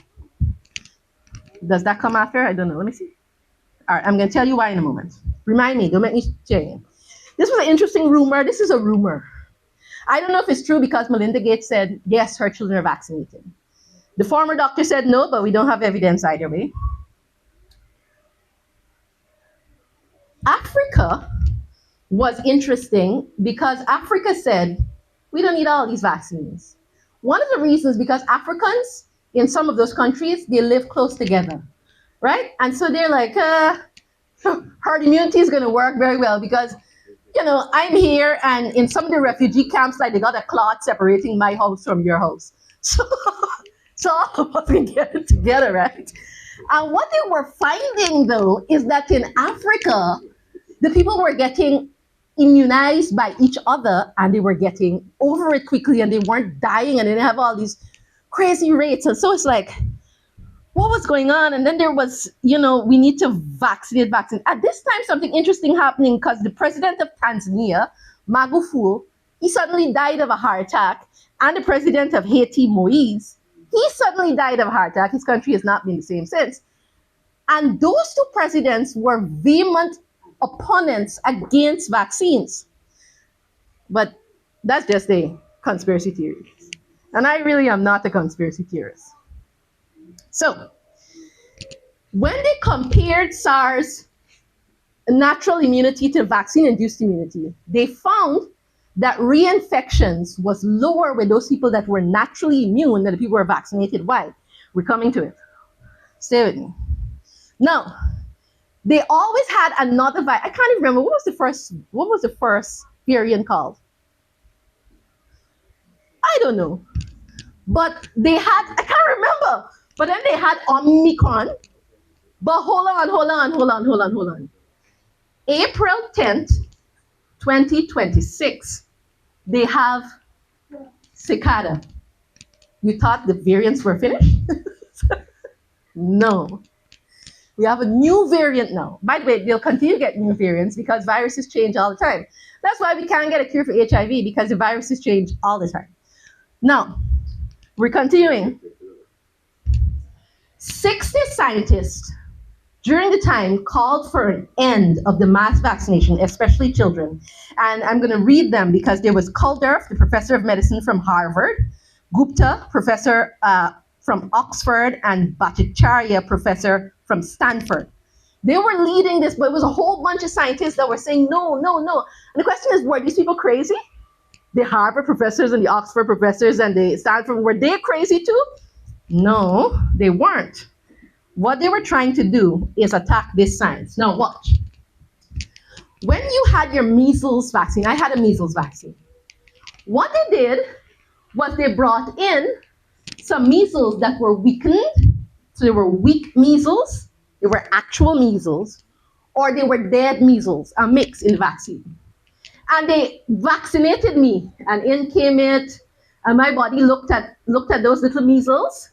Does that come after? I don't know. Let me see. All right, I'm going to tell you why in a moment. Remind me. Don't make me change. This was an interesting rumor. This is a rumor. I don't know if it's true because Melinda Gates said, yes, her children are vaccinated. The former doctor said no, but we don't have evidence either way. Africa was interesting because Africa said, we don't need all these vaccines. One of the reasons because Africans in some of those countries, they live close together, right? And so they're like, herd immunity is going to work very well because, you know, I'm here, and in some of the refugee camps, like they got a cloth separating my house from your house. So all of us can get it together, right? And what they were finding, though, is that in Africa, the people were getting immunized by each other, and they were getting over it quickly, and they weren't dying, and they didn't have all these crazy rates. And so it's like, what was going on? And then there was, you know, we need to vaccinate. At this time, something interesting happening because the president of Tanzania, Magufuli, he suddenly died of a heart attack. And the president of Haiti, Moise, he suddenly died of a heart attack. His country has not been the same since. And those two presidents were vehement opponents against vaccines. But that's just a conspiracy theory. And I really am not a conspiracy theorist. So, when they compared SARS natural immunity to vaccine-induced immunity, they found that reinfections was lower with those people that were naturally immune than the people who were vaccinated. Why? We're coming to it. Stay with me. Now, they always had another virus. I can't even remember, what was the first variant called? I don't know. But they had, I can't remember. But then they had Omicron. But hold on. April 10th, 2026, they have cicada. You thought the variants were finished? No. We have a new variant now. By the way, they'll continue to get new variants because viruses change all the time. That's why we can't get a cure for HIV, because the viruses change all the time. Now, we're continuing. 60 scientists during the time called for an end of the mass vaccination, especially children. And I'm going to read them because there was Kulderf, the professor of medicine from Harvard, Gupta, professor from Oxford, and Bhattacharya, professor from Stanford. They were leading this, but it was a whole bunch of scientists that were saying no, no, no. And the question is, were these people crazy? The Harvard professors and the Oxford professors and the Stanford, were they crazy too? No, they weren't. What they were trying to do is attack this science. Now watch. When you had your measles vaccine, I had a measles vaccine. What they did was they brought in some measles that were weakened. So they were weak measles, they were actual measles, or they were dead measles, a mix in the vaccine. And they vaccinated me, and in came it, and my body looked at those little measles.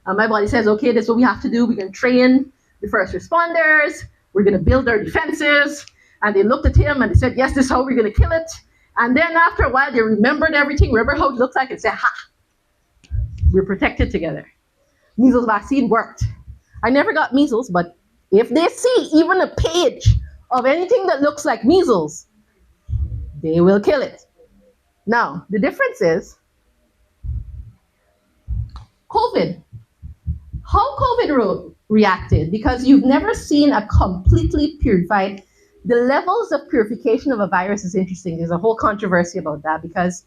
My body says, okay, this is what we have to do. We're going to train the first responders. We're going to build our defenses. And they looked at him and they said, yes, this is how we're going to kill it. And then after a while, they remembered everything, remember how it looked like, and said, ha, we're protected together. Measles vaccine worked. I never got measles, but if they see even a page of anything that looks like measles, they will kill it. Now, the difference is COVID. How COVID reacted, because you've never seen a completely purified. The levels of purification of a virus is interesting. There's a whole controversy about that, because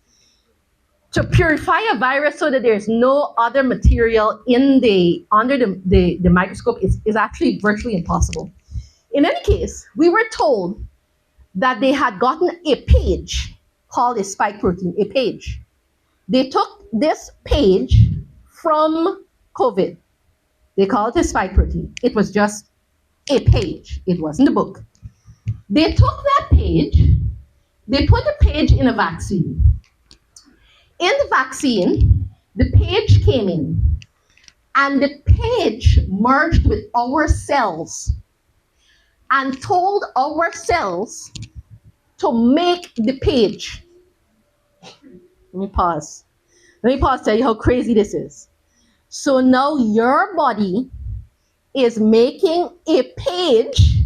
to purify a virus so that there's no other material under the microscope is actually virtually impossible. In any case, we were told that they had gotten a page called a spike protein, a page. They took this page from COVID. They call it a spike protein. It was just a page. It wasn't a book. They took that page, they put the page in a vaccine. In the vaccine, the page came in, and the page merged with our cells and told our cells to make the page. Let me pause. Let me pause to tell you how crazy this is. So now your body is making a page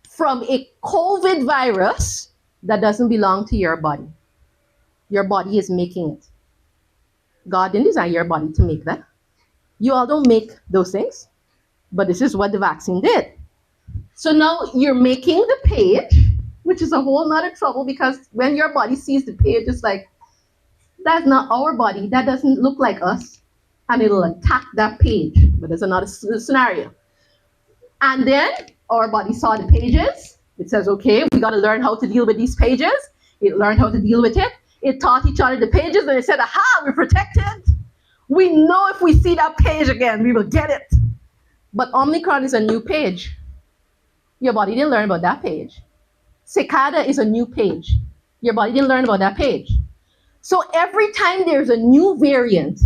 from a COVID virus that doesn't belong to your body. Your body is making it. God didn't design your body to make that. You all don't make those things, but this is what the vaccine did. So now you're making the page, which is a whole nother trouble, because when your body sees the page, it's like, that's not our body, that doesn't look like us. And it'll attack that page, but there's another scenario. And then our body saw the pages. It says, okay, we got to learn how to deal with these pages. It learned how to deal with it. It taught each other the pages, and it said, aha, we're protected. We know if we see that page again, we will get it. But Omicron is a new page. Your body didn't learn about that page. Cicada is a new page. Your body didn't learn about that page. So every time there's a new variant,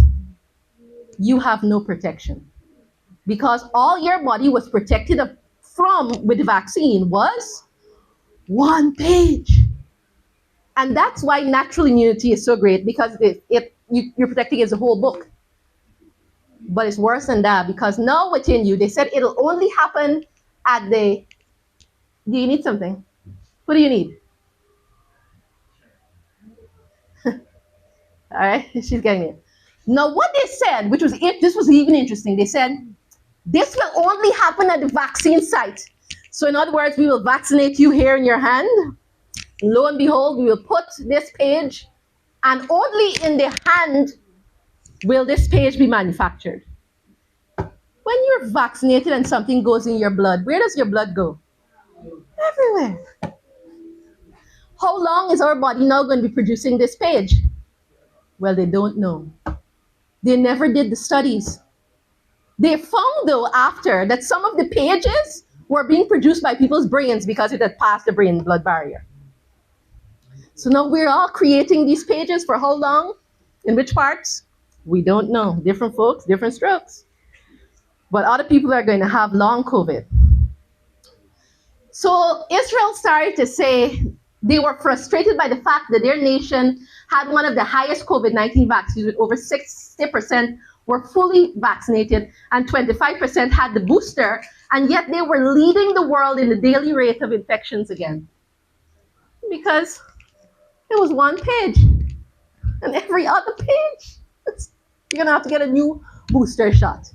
you have no protection, because all your body was protected from with the vaccine was one page. And that's why natural immunity is so great, because you're protecting against the whole book. But it's worse than that, because now within you, they said it'll only happen at the, do you need something? What do you need? All right, she's getting it. Now, what they said, which was it, this was even interesting, they said, this will only happen at the vaccine site. So in other words, we will vaccinate you here in your hand. Lo and behold, we will put this page, and only in the hand will this page be manufactured. When you're vaccinated and something goes in your blood, where does your blood go? Everywhere. How long is our body now going to be producing this page? Well, they don't know. They never did the studies. They found, though, after that some of the pages were being produced by people's brains because it had passed the brain-blood barrier. So now we're all creating these pages for how long? In which parts? We don't know. Different folks, different strokes. But other people are going to have long COVID. So Israel started to say they were frustrated by the fact that their nation had one of the highest COVID-19 vaccines, with over 60% were fully vaccinated and 25% had the booster, and yet they were leading the world in the daily rate of infections again. Because it was one page, and every other page, you're gonna have to get a new booster shot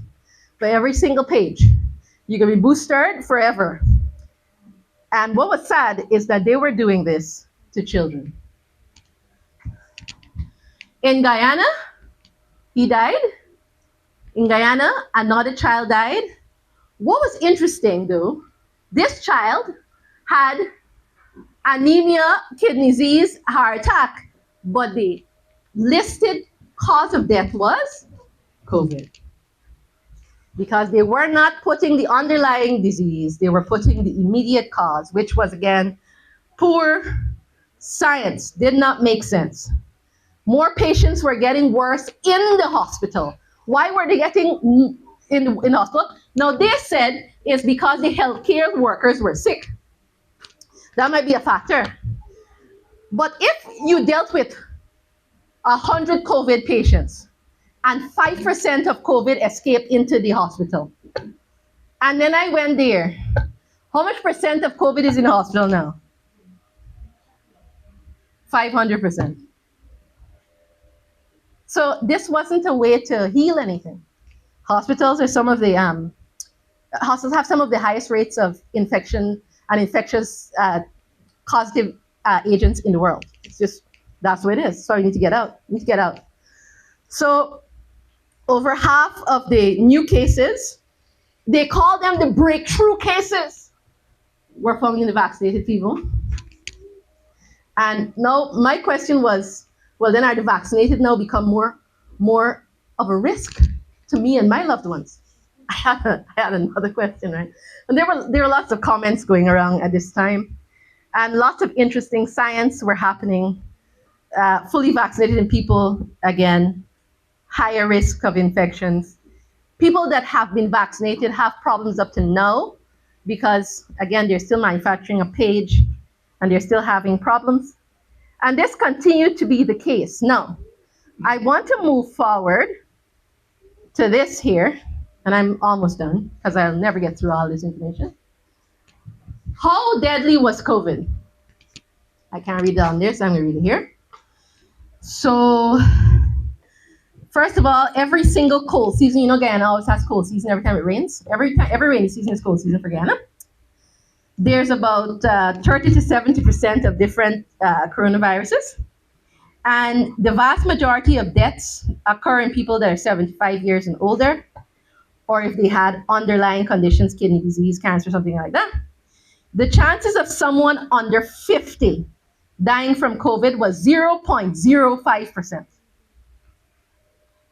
for every single page. You're gonna be boosted forever. And what was sad is that they were doing this to children. In Guyana, he died. In Guyana, another child died. What was interesting, though, this child had anemia, kidney disease, heart attack, but the listed cause of death was COVID. Because they were not putting the underlying disease, they were putting the immediate cause, which was, again, poor science. Did not make sense. More patients were getting worse in the hospital. Why were they getting in the hospital? Now, they said it's because the healthcare workers were sick. That might be a factor. But if you dealt with 100 COVID patients and 5% of COVID escaped into the hospital, and then I went there, how much percent of COVID is in the hospital now? 500%. So this wasn't a way to heal anything. Hospitals are some of the hospitals have some of the highest rates of infection and infectious causative agents in the world. It's just, that's what it is. So you need to get out. You need to get out. So over half of the new cases, they call them the breakthrough cases, were found in the vaccinated people. And now my question was, well, then are the vaccinated now become more of a risk to me and my loved ones? I had another question, right? And there were lots of comments going around at this time, and lots of interesting science were happening. Fully vaccinated in people, again, higher risk of infections. People that have been vaccinated have problems up to now because, again, they're still manufacturing a page and they're still having problems. And this continued to be the case. Now, I want to move forward to this here, and I'm almost done because I'll never get through all this information. How deadly was COVID? I can't read down there, so I'm going to read it here. So, first of all, every single cold season, you know, Guyana always has cold season every time it rains. Every rainy season is cold season for Guyana. There's about 30 to 70% of different coronaviruses. And the vast majority of deaths occur in people that are 75 years and older, or if they had underlying conditions, kidney disease, cancer, something like that. The chances of someone under 50 dying from COVID was 0.05%.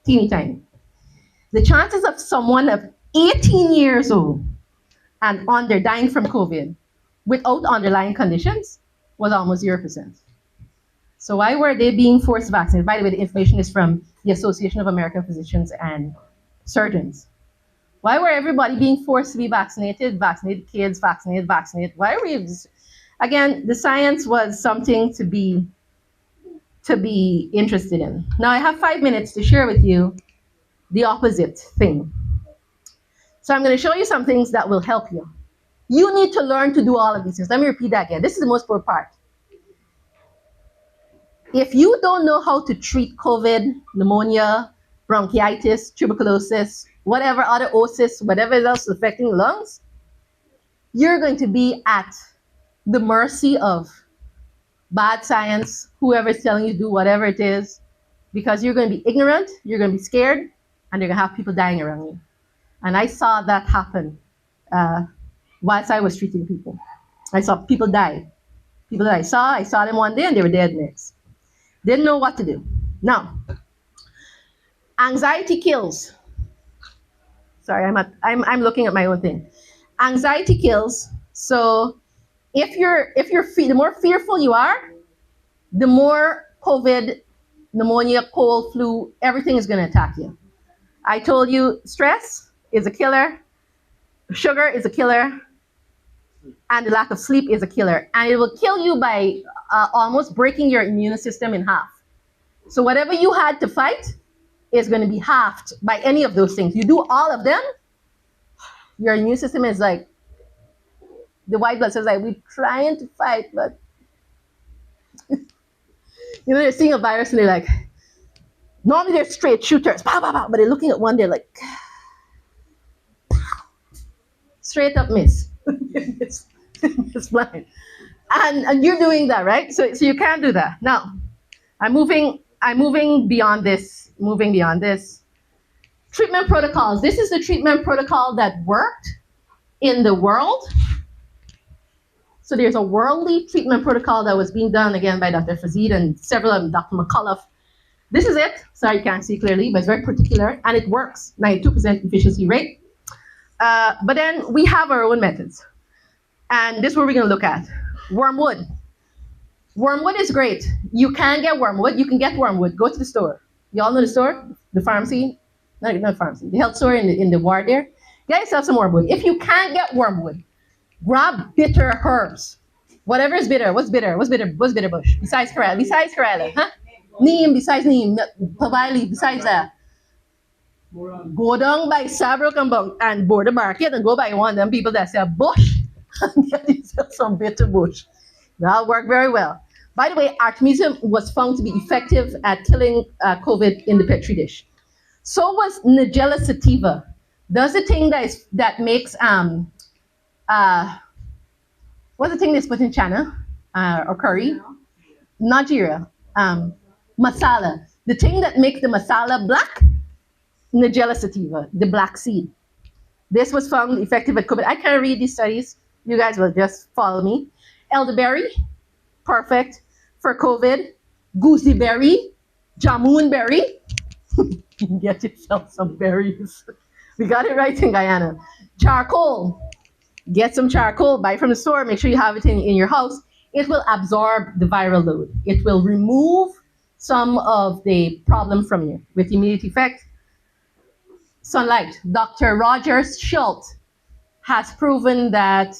Teeny tiny. The chances of someone of 18 years old and under dying from COVID without underlying conditions was almost 0%. So why were they being forced vaccinated? By the way, the information is from the Association of American Physicians and Surgeons. Why were everybody being forced to be vaccinated? Vaccinated kids, vaccinated. Why are we? Again, the science was something to be interested in. Now I have 5 minutes to share with you the opposite thing. So I'm going to show you some things that will help you. You need to learn to do all of these things. Let me repeat that again. This is the most important part. If you don't know how to treat COVID, pneumonia, bronchitis, tuberculosis, whatever other osis, whatever else is affecting the lungs, you're going to be at the mercy of bad science, whoever's telling you to do whatever it is, because you're going to be ignorant, you're going to be scared, and you're going to have people dying around you. And I saw that happen whilst I was treating people. I saw people die. People that I saw them one day and they were dead next. Didn't know what to do. Now, anxiety kills. Sorry, I'm looking at my own thing. Anxiety kills. So the more fearful you are, the more COVID pneumonia, cold, flu, everything is going to attack you. I told you stress is a killer, sugar is a killer, and the lack of sleep is a killer. And it will kill you by almost breaking your immune system in half. So whatever you had to fight is going to be halved by any of those things. You do all of them, your immune system is like, the white blood cells like, we're trying to fight, but they're seeing a virus and they're like, normally they're straight shooters, bah, bah, bah, but they're looking at one, they're like, straight up miss. It's blind. And you're doing that, right? So you can't do that. Now, I'm moving beyond this, Treatment protocols. This is the treatment protocol that worked in the world. So there's a worldly treatment protocol that was being done again by Dr. Fazid and several of them, Dr. McCullough. This is it. Sorry, you can't see clearly, but it's very particular and it works. 92% efficiency rate. But then we have our own methods. And this is what we're going to look at. Wormwood. Wormwood is great. You can get wormwood. You can get wormwood. Go to the store. You all know the store? The pharmacy? Not pharmacy. The health store in the ward there. Get yourself some wormwood. If you can't get wormwood, grab bitter herbs. Whatever is bitter. What's bitter? What's bitter bush? Besides Karela. Huh? Neem, besides neem. Pavali, besides that. Go down by Sabro and board the market and go by one of them people that sell bush and get yourself some bitter bush. That'll work very well. By the way, artemisium was found to be effective at killing COVID in the Petri dish. So was Nigella sativa. That's the thing that makes what's the thing that's put in chana or curry? Not jeera. Masala. The thing that makes the masala black, Nigella sativa, the black seed. This was found effective at COVID. I can't read these studies. You guys will just follow me. Elderberry, perfect for COVID. Gooseberry, jamun berry. Get yourself some berries. We got it right in Guyana. Charcoal. Get some charcoal, buy from the store, make sure you have it in your house. It will absorb the viral load. It will remove some of the problem from you with immediate effect. Sunlight. Dr. Roger Schultz has proven that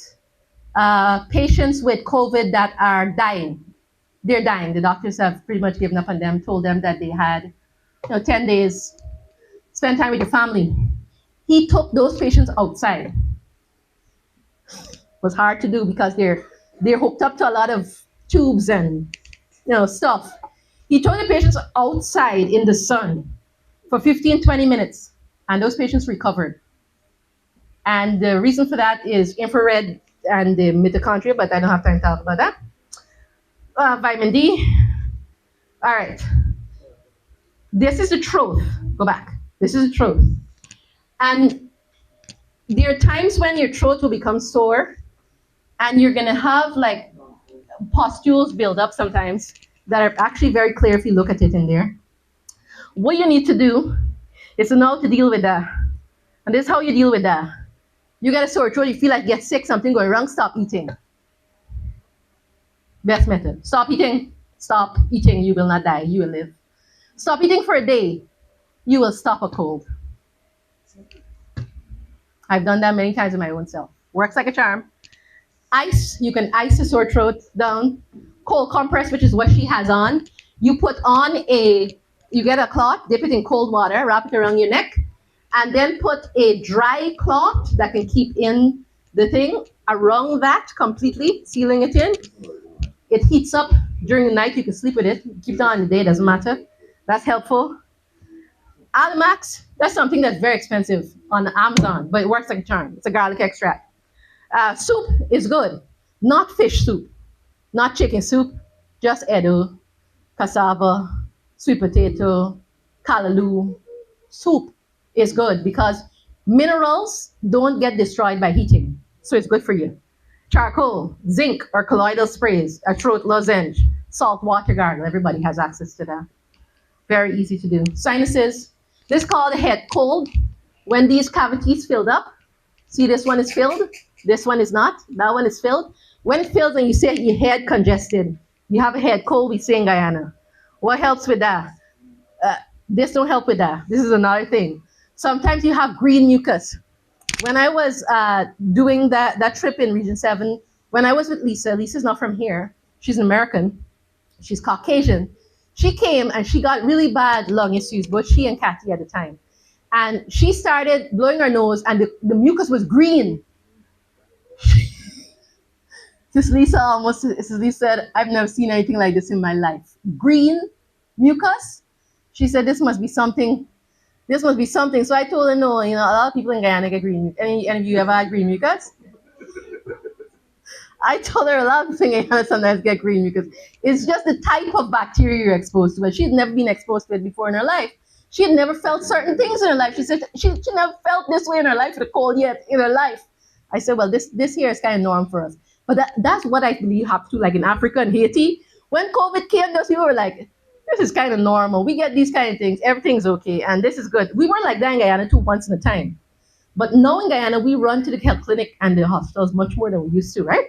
patients with COVID that are dying, they're dying. The doctors have pretty much given up on them, told them that they had 10 days, spend time with your family. He took those patients outside. It was hard to do because they're hooked up to a lot of tubes and stuff. He took the patients outside in the sun for 15, 20 minutes, and those patients recovered. And the reason for that is infrared and the mitochondria, but I don't have time to talk about that. Vitamin D. All right. This is the truth. Go back. This is the truth. And there are times when your throat will become sore and you're going to have like pustules build up sometimes that are actually very clear if you look at it in there. What you need to do is to know how to deal with that. And this is how you deal with that. You get a sore throat, you feel like you get sick, something going wrong, stop eating. Best method. Stop eating. Stop eating. You will not die. You will live. Stop eating for a day. You will stop a cold. I've done that many times in my own self. Works like a charm. Ice. You can ice a sore throat down. Cold compress, which is what she has on. You put on you get a cloth, dip it in cold water, wrap it around your neck, and then put a dry cloth that can keep in the thing around that completely, sealing it in. It heats up during the night. You can sleep with it. Keep it on in the day, doesn't matter. That's helpful. Alamax, that's something that's very expensive on Amazon, but it works like a charm. It's a garlic extract. Soup is good. Not fish soup, not chicken soup, just edo, cassava, sweet potato, callaloo. Soup is good because minerals don't get destroyed by heating, so it's good for you. Charcoal, zinc or colloidal sprays, a throat lozenge, salt water gargle. Everybody has access to that. Very easy to do. Sinuses. This is called a head cold. When these cavities filled up, see this one is filled, this one is not, that one is filled. When it fills and you say your head congested, you have a head cold, we say in Guyana. What helps with that? This don't help with that. This is another thing. Sometimes you have green mucus. When I was doing that trip in Region 7, when I was with Lisa, Lisa's not from here. She's an American. She's Caucasian. She came and she got really bad lung issues, both she and Kathy at the time. And she started blowing her nose, and the mucus was green. Lisa said, I've never seen anything like this in my life. Green mucus? She said, this must be something. This must be something. So I told her, no, a lot of people in Guyana get green mucus. Any of you ever had green mucus? I told her a lot of things I sometimes get green mucus. It's just the type of bacteria you're exposed to. But she'd never been exposed to it before in her life. She had never felt certain things in her life. She said she never felt this way in her life, the cold yet in her life. I said, well, this here is kind of norm for us. But that's what I believe have to, like in Africa and Haiti. When COVID came, those people were like, this is kind of normal. We get these kind of things. Everything's okay. And this is good. We weren't like that in Guyana too once in a time. But now in Guyana, we run to the health clinic and the hospitals much more than we used to, right?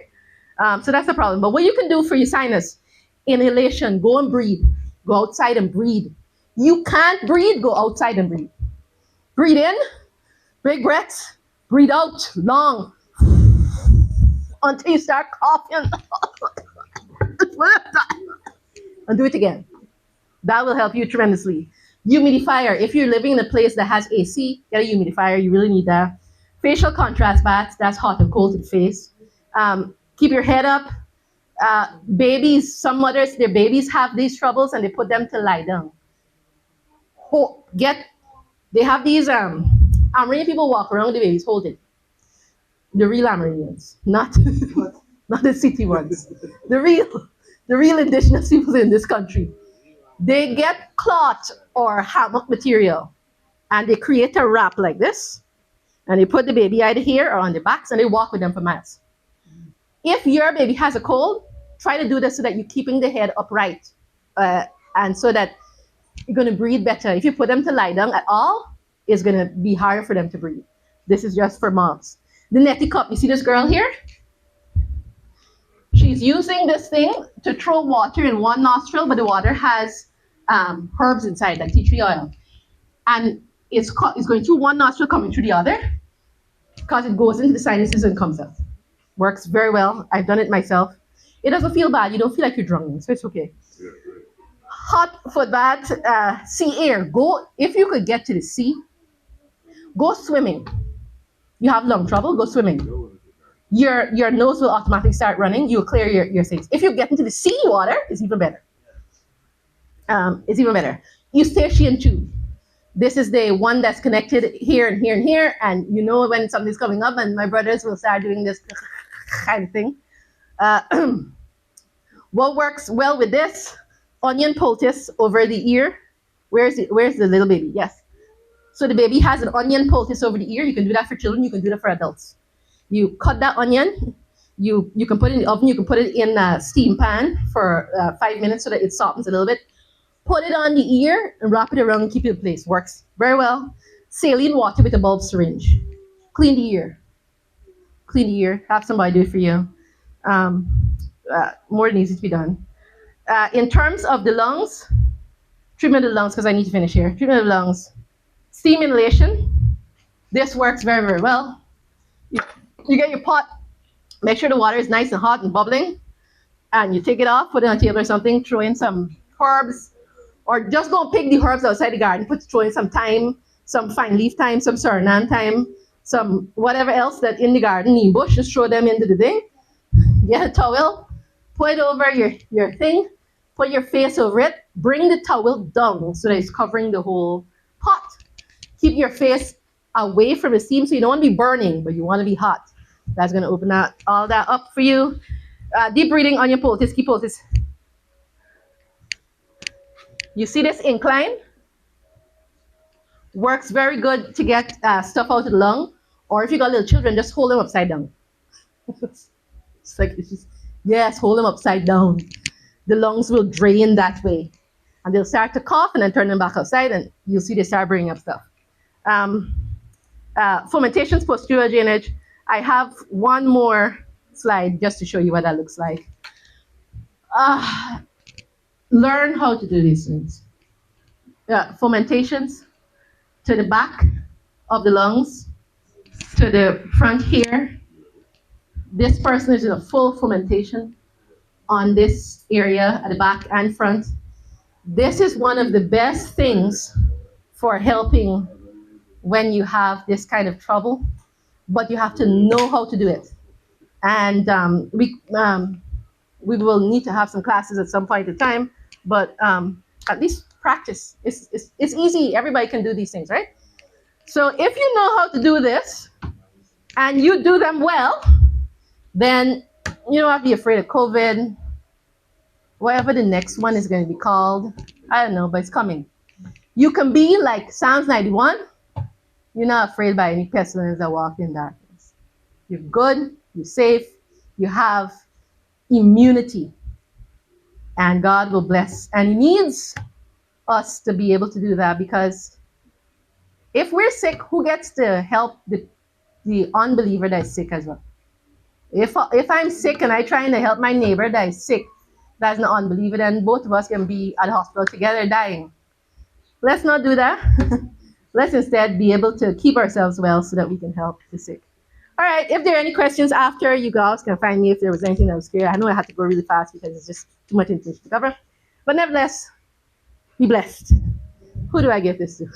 So that's the problem. But what you can do for your sinus, inhalation, go and breathe. Go outside and breathe. You can't breathe, go outside and breathe. Breathe in, big breaths. Breathe out, long. Until you start coughing. And do it again. That will help you tremendously. Humidifier. If you're living in a place that has AC, get a humidifier. You really need that. Facial contrast baths. That's hot and cold to the face. Keep your head up. Babies, some mothers, their babies have these troubles and they put them to lie down. They have these, Amerindian people walk around with the babies, hold it. The real Amerindians, not the city ones. The real indigenous people in this country. They get cloth or hammock material and they create a wrap like this and they put the baby either here or on their backs and they walk with them for miles. If your baby has a cold, try to do this so that you're keeping the head upright and so that you're going to breathe better. If you put them to lie down at all, it's going to be harder for them to breathe. This is just for moms. The neti cup, you see this girl here? She's using this thing to throw water in one nostril, but the water has herbs inside, like tea tree oil. And it's going through one nostril, coming through the other, because it goes into the sinuses and comes out. Works very well. I've done it myself. It doesn't feel bad. You don't feel like you're drowning, so it's okay. Hot for that, sea air. Go, if you could get to the sea, go swimming. You have lung trouble, go swimming. Your nose will automatically start running. You'll clear your things. If you get into the sea water, it's even better. It's even better. Eustachian tube. This is the one that's connected here and here and here, and you know when something's coming up, and my brothers will start doing this kind of thing. What works well with this? Onion poultice over the ear. Where's the little baby? Yes. So the baby has an onion poultice over the ear. You can do that for children. You can do that for adults. You cut that onion. You can put it in the oven. You can put it in a steam pan for 5 minutes so that it softens a little bit. Put it on the ear and wrap it around and keep it in place. Works very well. Saline water with a bulb syringe. Clean the ear. Clean the ear. Have somebody do it for you. More than easy to be done. In terms of the lungs, treatment of the lungs, because I need to finish here. Treatment of the lungs. Steam inhalation. This works very, very well. You get your pot, make sure the water is nice and hot and bubbling, and you take it off, put it on a table or something, throw in some herbs, or just go and pick the herbs outside the garden, throw in some thyme, some fine leaf thyme, some Suriname thyme, some whatever else that in the garden, neem bush, just throw them into the thing. Get a towel, put it over your thing, put your face over it, bring the towel down so that it's covering the whole pot. Keep your face away from the steam, so you don't want to be burning, but you want to be hot. That's going to open all that up for you. Deep breathing on your poultice, keep poultice. You see this incline? Works very good to get stuff out of the lung, or if you got little children, just hold them upside down. Yes, hold them upside down. The lungs will drain that way. And they'll start to cough and then turn them back outside, and you'll see they start bringing up stuff. Fomentations, posterior drainage. I have one more slide just to show you what that looks like. Learn how to do these things. fomentations to the back of the lungs, to the front here. This person is in a full fomentation on this area at the back and front. This is one of the best things for helping when you have this kind of trouble, but you have to know how to do it. And we will need to have some classes at some point in time, but at least practice. It's easy. Everybody can do these things, right? So if you know how to do this and you do them well, then you don't have to be afraid of COVID, whatever the next one is going to be called. I don't know, but it's coming. You can be like Psalms 91. You're not afraid by any pestilence that walk in darkness. You're good, you're safe, you have immunity. And God will bless. And He needs us to be able to do that, because if we're sick, who gets to help the unbeliever that is sick as well? If I'm sick and I'm trying to help my neighbor that is sick, that's an unbeliever, then both of us can be at the hospital together dying. Let's not do that. Let's instead be able to keep ourselves well so that we can help the sick. All right, if there are any questions after, you guys can find me if there was anything that was clear. I know I had to go really fast because it's just too much information to cover. But nevertheless, be blessed. Who do I give this to?